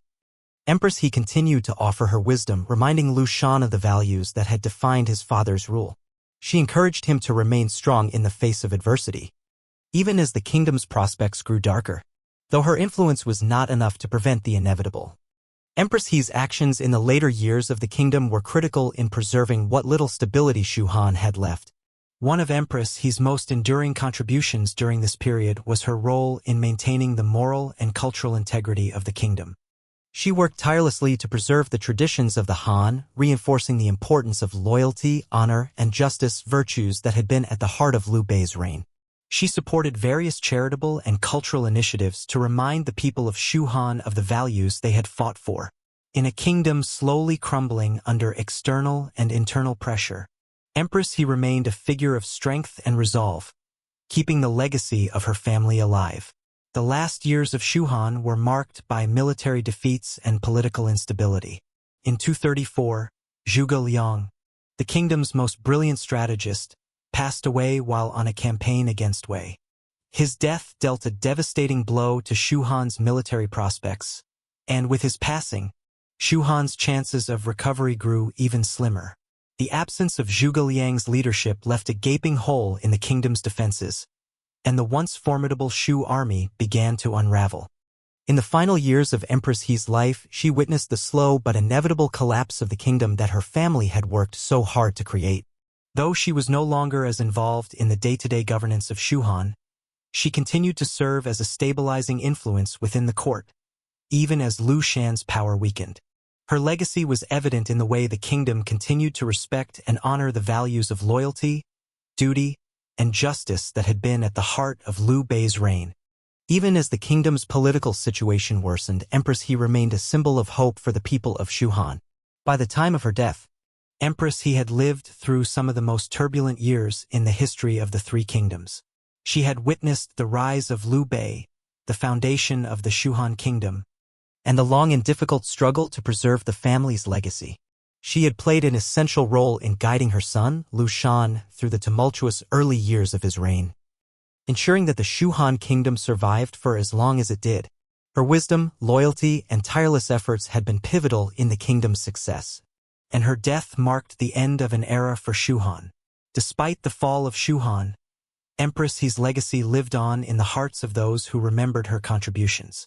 Empress He continued to offer her wisdom, reminding Liu Shan of the values that had defined his father's rule. She encouraged him to remain strong in the face of adversity, even as the kingdom's prospects grew darker. Though her influence was not enough to prevent the inevitable, Empress He's actions in the later years of the kingdom were critical in preserving what little stability Shu-Han had left. One of Empress He's most enduring contributions during this period was her role in maintaining the moral and cultural integrity of the kingdom. She worked tirelessly to preserve the traditions of the Han, reinforcing the importance of loyalty, honor, and justice, virtues that had been at the heart of Liu Bei's reign. She supported various charitable and cultural initiatives to remind the people of Shu-Han of the values they had fought for. In a kingdom slowly crumbling under external and internal pressure, Empress He remained a figure of strength and resolve, keeping the legacy of her family alive. The last years of Shu-Han were marked by military defeats and political instability. In 234, Zhuge Liang, the kingdom's most brilliant strategist, passed away while on a campaign against Wei. His death dealt a devastating blow to Shu-Han's military prospects, and with his passing, Shu-Han's chances of recovery grew even slimmer. The absence of Zhuge Liang's leadership left a gaping hole in the kingdom's defenses, and the once formidable Shu army began to unravel. In the final years of Empress He's life, she witnessed the slow but inevitable collapse of the kingdom that her family had worked so hard to create. Though she was no longer as involved in the day-to-day governance of Shu-Han, she continued to serve as a stabilizing influence within the court, even as Liu Shan's power weakened. Her legacy was evident in the way the kingdom continued to respect and honor the values of loyalty, duty, and justice that had been at the heart of Liu Bei's reign. Even as the kingdom's political situation worsened, Empress He remained a symbol of hope for the people of Shu-Han. By the time of her death, Empress He had lived through some of the most turbulent years in the history of the three kingdoms. She had witnessed the rise of Liu Bei, the foundation of the Shu-Han Kingdom, and the long and difficult struggle to preserve the family's legacy. She had played an essential role in guiding her son, Liu Shan, through the tumultuous early years of his reign, ensuring that the Shu-Han Kingdom survived for as long as it did. Her wisdom, loyalty, and tireless efforts had been pivotal in the kingdom's success, and her death marked the end of an era for Shu-Han. Despite the fall of Shu-Han, Empress He's legacy lived on in the hearts of those who remembered her contributions.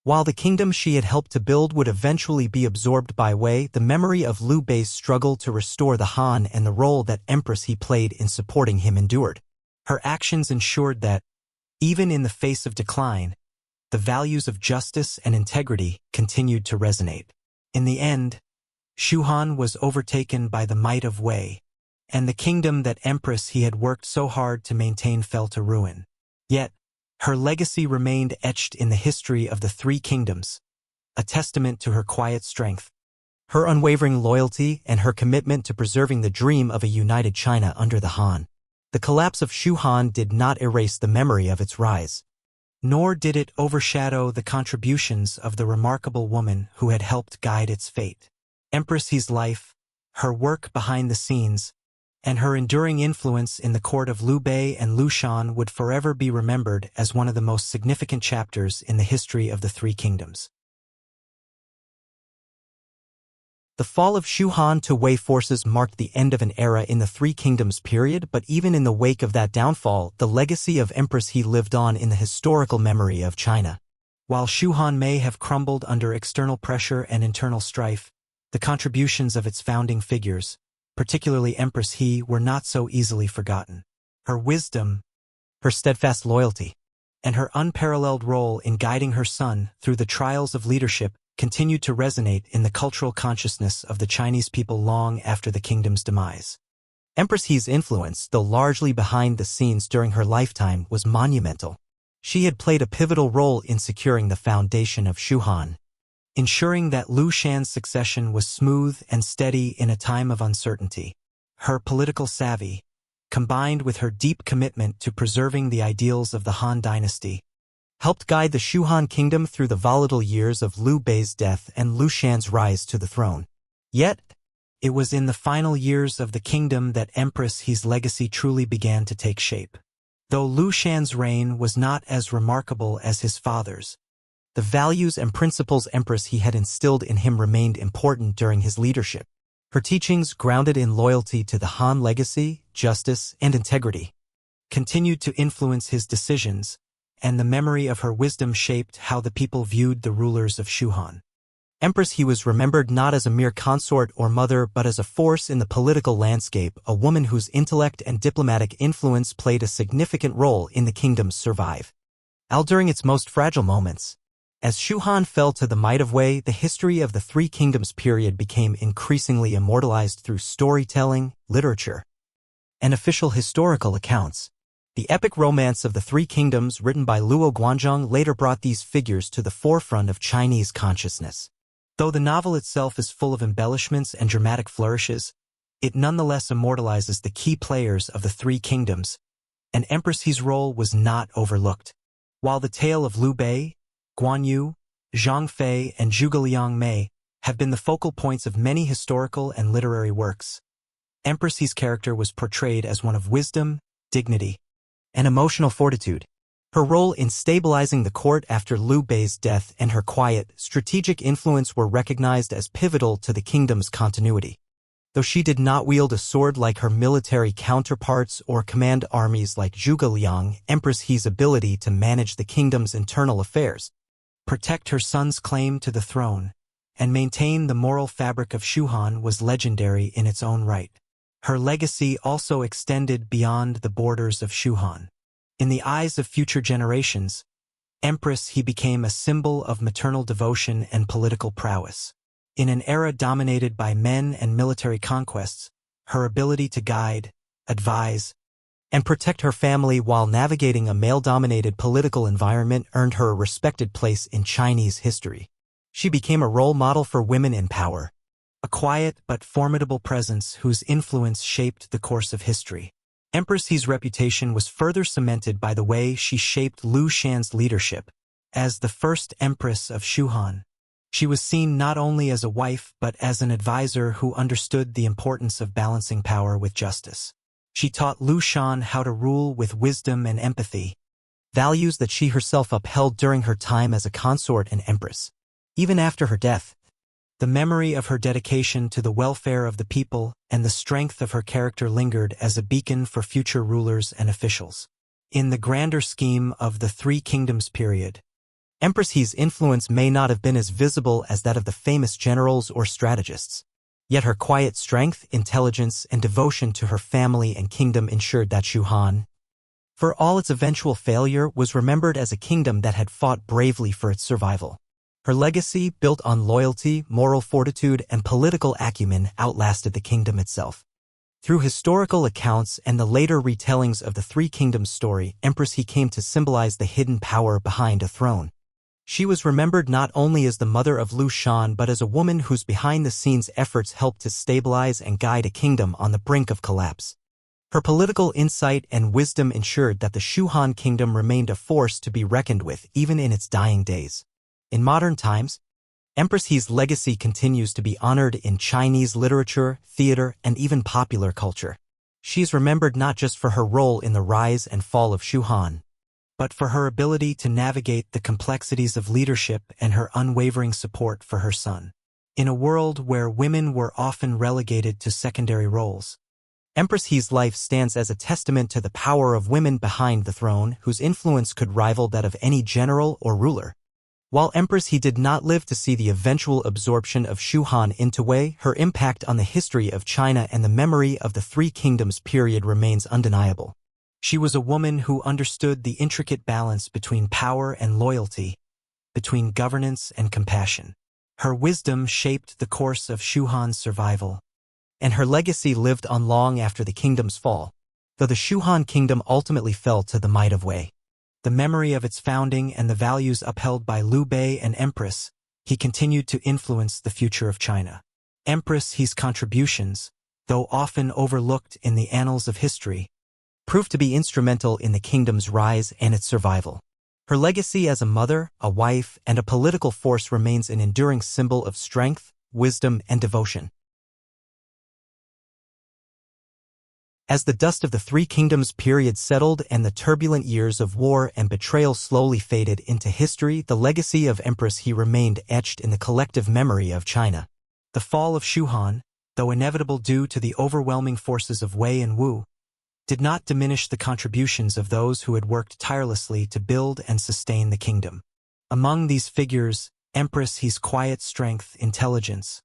While the kingdom she had helped to build would eventually be absorbed by Wei, the memory of Liu Bei's struggle to restore the Han and the role that Empress He played in supporting him endured. Her actions ensured that, even in the face of decline, the values of justice and integrity continued to resonate. In the end, Shu-Han was overtaken by the might of Wei, and the kingdom that Empress He had worked so hard to maintain fell to ruin. Yet, her legacy remained etched in the history of the three kingdoms, a testament to her quiet strength, her unwavering loyalty, and her commitment to preserving the dream of a united China under the Han. The collapse of Shu-Han did not erase the memory of its rise, nor did it overshadow the contributions of the remarkable woman who had helped guide its fate. Empress He's life, her work behind the scenes, and her enduring influence in the court of Liu Bei and Liu Shan would forever be remembered as one of the most significant chapters in the history of the three kingdoms. The fall of Shu-Han to Wei forces marked the end of an era in the Three Kingdoms period, but even in the wake of that downfall, the legacy of Empress He lived on in the historical memory of China. While Shu-Han may have crumbled under external pressure and internal strife, the contributions of its founding figures, particularly Empress He, were not so easily forgotten. Her wisdom, her steadfast loyalty, and her unparalleled role in guiding her son through the trials of leadership continued to resonate in the cultural consciousness of the Chinese people long after the kingdom's demise. Empress He's influence, though largely behind the scenes during her lifetime, was monumental. She had played a pivotal role in securing the foundation of Shu-Han, ensuring that Liu Shan's succession was smooth and steady in a time of uncertainty. Her political savvy, combined with her deep commitment to preserving the ideals of the Han Dynasty, helped guide the Shu-Han Kingdom through the volatile years of Liu Bei's death and Liu Shan's rise to the throne. Yet, it was in the final years of the kingdom that Empress He's legacy truly began to take shape. Though Liu Shan's reign was not as remarkable as his father's, the values and principles Empress He had instilled in him remained important during his leadership. Her teachings, grounded in loyalty to the Han legacy, justice, and integrity, continued to influence his decisions, and the memory of her wisdom shaped how the people viewed the rulers of Shu-Han. Empress He was remembered not as a mere consort or mother but as a force in the political landscape, a woman whose intellect and diplomatic influence played a significant role in the kingdom's survival during its most fragile moments. As Shu-Han fell to the might of Wei, the history of the Three Kingdoms period became increasingly immortalized through storytelling, literature, and official historical accounts. The epic romance of the Three Kingdoms, written by Luo Guanzhong, later brought these figures to the forefront of Chinese consciousness. Though the novel itself is full of embellishments and dramatic flourishes, it nonetheless immortalizes the key players of the Three Kingdoms, and Empress He's role was not overlooked. While the tale of Liu Bei, Guan Yu, Zhang Fei, and Zhuge Liang may have been the focal points of many historical and literary works, Empress He's character was portrayed as one of wisdom, dignity, and emotional fortitude. Her role in stabilizing the court after Liu Bei's death and her quiet, strategic influence were recognized as pivotal to the kingdom's continuity. Though she did not wield a sword like her military counterparts or command armies like Zhuge Liang, Empress He's ability to manage the kingdom's internal affairs, protect her son's claim to the throne, and maintain the moral fabric of Shu-Han was legendary in its own right. Her legacy also extended beyond the borders of Shu-Han. In the eyes of future generations, Empress He became a symbol of maternal devotion and political prowess. In an era dominated by men and military conquests, her ability to guide, advise, and protect her family while navigating a male-dominated political environment earned her a respected place in Chinese history. She became a role model for women in power, a quiet but formidable presence whose influence shaped the course of history. Empress He's reputation was further cemented by the way she shaped Liu Shan's leadership. As the first empress of Shu-Han, she was seen not only as a wife but as an advisor who understood the importance of balancing power with justice. She taught Liu Shan how to rule with wisdom and empathy, values that she herself upheld during her time as a consort and empress. Even after her death, the memory of her dedication to the welfare of the people and the strength of her character lingered as a beacon for future rulers and officials. In the grander scheme of the Three Kingdoms period, Empress He's influence may not have been as visible as that of the famous generals or strategists. Yet her quiet strength, intelligence, and devotion to her family and kingdom ensured that Shu-Han for all its eventual failure, was remembered as a kingdom that had fought bravely for its survival. Her legacy, built on loyalty, moral fortitude, and political acumen, outlasted the kingdom itself. Through historical accounts and the later retellings of the Three Kingdoms story, Empress He came to symbolize the hidden power behind a throne. She was remembered not only as the mother of Liu Shan but as a woman whose behind-the-scenes efforts helped to stabilize and guide a kingdom on the brink of collapse. Her political insight and wisdom ensured that the Shu-Han Kingdom remained a force to be reckoned with even in its dying days. In modern times, Empress He's legacy continues to be honored in Chinese literature, theater, and even popular culture. She is remembered not just for her role in the rise and fall of Shu-Han, but for her ability to navigate the complexities of leadership and her unwavering support for her son. In a world where women were often relegated to secondary roles, Empress He's life stands as a testament to the power of women behind the throne, whose influence could rival that of any general or ruler. While Empress He did not live to see the eventual absorption of Shu-Han into Wei, her impact on the history of China and the memory of the Three Kingdoms period remains undeniable. She was a woman who understood the intricate balance between power and loyalty, between governance and compassion. Her wisdom shaped the course of Shu-Han's survival, and her legacy lived on long after the kingdom's fall. Though the Shu-Han Kingdom ultimately fell to the might of Wei, the memory of its founding and the values upheld by Liu Bei and Empress He continued to influence the future of China. Empress He's contributions, though often overlooked in the annals of history, proved to be instrumental in the kingdom's rise and its survival. Her legacy as a mother, a wife, and a political force remains an enduring symbol of strength, wisdom, and devotion. As the dust of the Three Kingdoms period settled and the turbulent years of war and betrayal slowly faded into history, the legacy of Empress He remained etched in the collective memory of China. The fall of Shu-Han, though inevitable due to the overwhelming forces of Wei and Wu, did not diminish the contributions of those who had worked tirelessly to build and sustain the kingdom. Among these figures, Empress He's quiet strength, intelligence,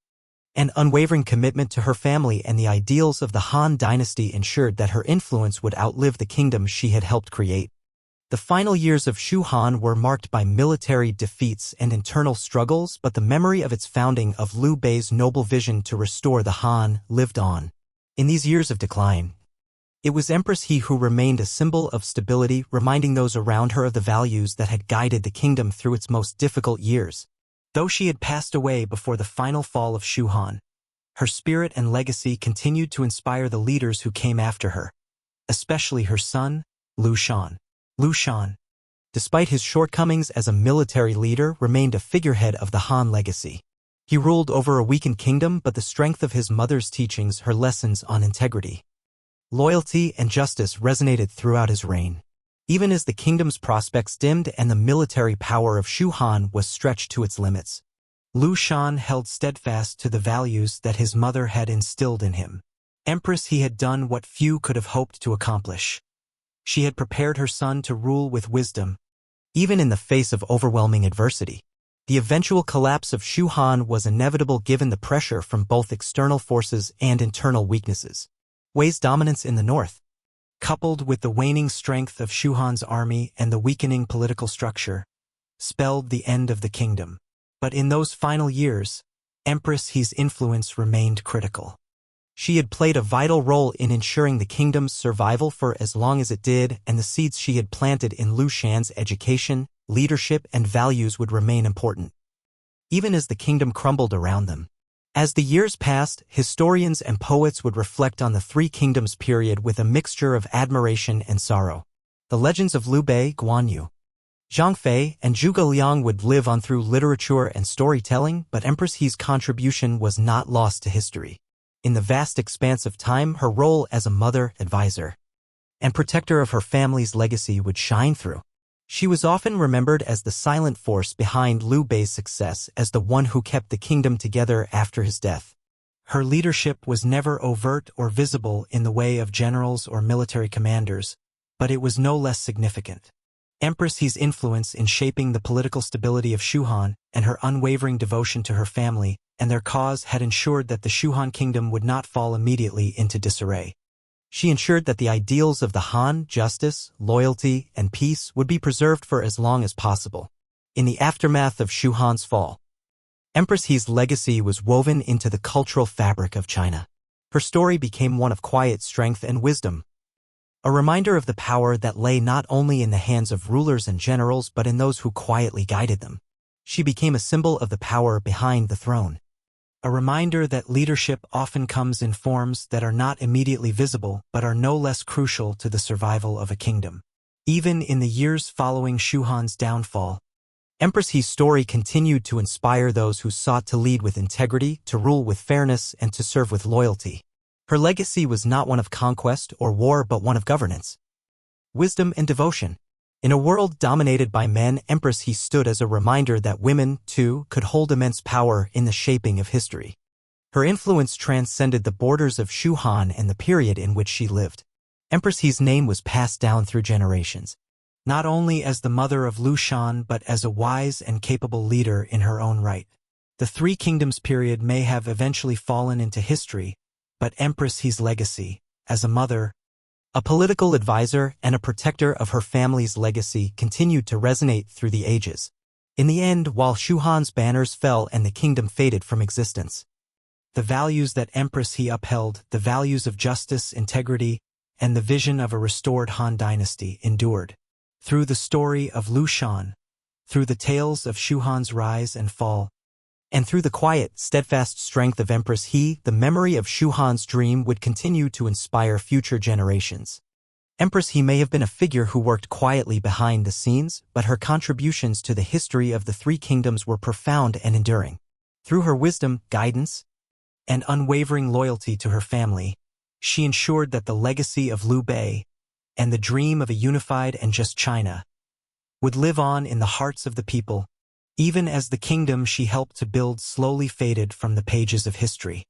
and unwavering commitment to her family and the ideals of the Han Dynasty ensured that her influence would outlive the kingdom she had helped create. The final years of Shu-Han were marked by military defeats and internal struggles, but the memory of its founding of Liu Bei's noble vision to restore the Han lived on. In these years of decline, it was Empress He who remained a symbol of stability, reminding those around her of the values that had guided the kingdom through its most difficult years. Though she had passed away before the final fall of Shu-Han, her spirit and legacy continued to inspire the leaders who came after her, especially her son, Liu Shan. Liu Shan, despite his shortcomings as a military leader, remained a figurehead of the Han legacy. He ruled over a weakened kingdom, but the strength of his mother's teachings, her lessons on integrity, loyalty, and justice resonated throughout his reign. Even as the kingdom's prospects dimmed and the military power of Shu-Han was stretched to its limits, Liu Shan held steadfast to the values that his mother had instilled in him. Empress He had done what few could have hoped to accomplish. She had prepared her son to rule with wisdom, even in the face of overwhelming adversity. The eventual collapse of Shu-Han was inevitable given the pressure from both external forces and internal weaknesses. Wei's dominance in the north, coupled with the waning strength of Shu-Han's army and the weakening political structure, spelled the end of the kingdom. But in those final years, Empress He's influence remained critical. She had played a vital role in ensuring the kingdom's survival for as long as it did, and the seeds she had planted in Liu Shan's education, leadership, and values would remain important, even as the kingdom crumbled around them. As the years passed, historians and poets would reflect on the Three Kingdoms period with a mixture of admiration and sorrow. The legends of Liu Bei, Guan Yu, Zhang Fei, and Zhuge Liang would live on through literature and storytelling, but Empress He's contribution was not lost to history. In the vast expanse of time, her role as a mother, advisor, and protector of her family's legacy would shine through. She was often remembered as the silent force behind Liu Bei's success, as the one who kept the kingdom together after his death. Her leadership was never overt or visible in the way of generals or military commanders, but it was no less significant. Empress He's influence in shaping the political stability of Shu-Han and her unwavering devotion to her family and their cause had ensured that the Shu-Han kingdom would not fall immediately into disarray. She ensured that the ideals of the Han, justice, loyalty, and peace, would be preserved for as long as possible. In the aftermath of Shu-Han's fall, Empress He's legacy was woven into the cultural fabric of China. Her story became one of quiet strength and wisdom, a reminder of the power that lay not only in the hands of rulers and generals but in those who quietly guided them. She became a symbol of the power behind the throne, a reminder that leadership often comes in forms that are not immediately visible but are no less crucial to the survival of a kingdom. Even in the years following Shu-Han's downfall, Empress He's story continued to inspire those who sought to lead with integrity, to rule with fairness, and to serve with loyalty. Her legacy was not one of conquest or war but one of governance, wisdom, and devotion. In a world dominated by men, Empress He stood as a reminder that women, too, could hold immense power in the shaping of history. Her influence transcended the borders of Shu-Han and the period in which she lived. Empress He's name was passed down through generations, not only as the mother of Liu Shan but as a wise and capable leader in her own right. The Three Kingdoms period may have eventually fallen into history, but Empress He's legacy, as a mother, a political advisor, and a protector of her family's legacy, continued to resonate through the ages. In the end, while Shu-Han's banners fell and the kingdom faded from existence, the values that Empress He upheld, the values of justice, integrity, and the vision of a restored Han Dynasty, endured. Through the story of Liu Shan, through the tales of Shu-Han's rise and fall, and through the quiet, steadfast strength of Empress He, the memory of Shu-Han's dream would continue to inspire future generations. Empress He may have been a figure who worked quietly behind the scenes, but her contributions to the history of the Three Kingdoms were profound and enduring. Through her wisdom, guidance, and unwavering loyalty to her family, she ensured that the legacy of Liu Bei and the dream of a unified and just China would live on in the hearts of the people, even as the kingdom she helped to build slowly faded from the pages of history.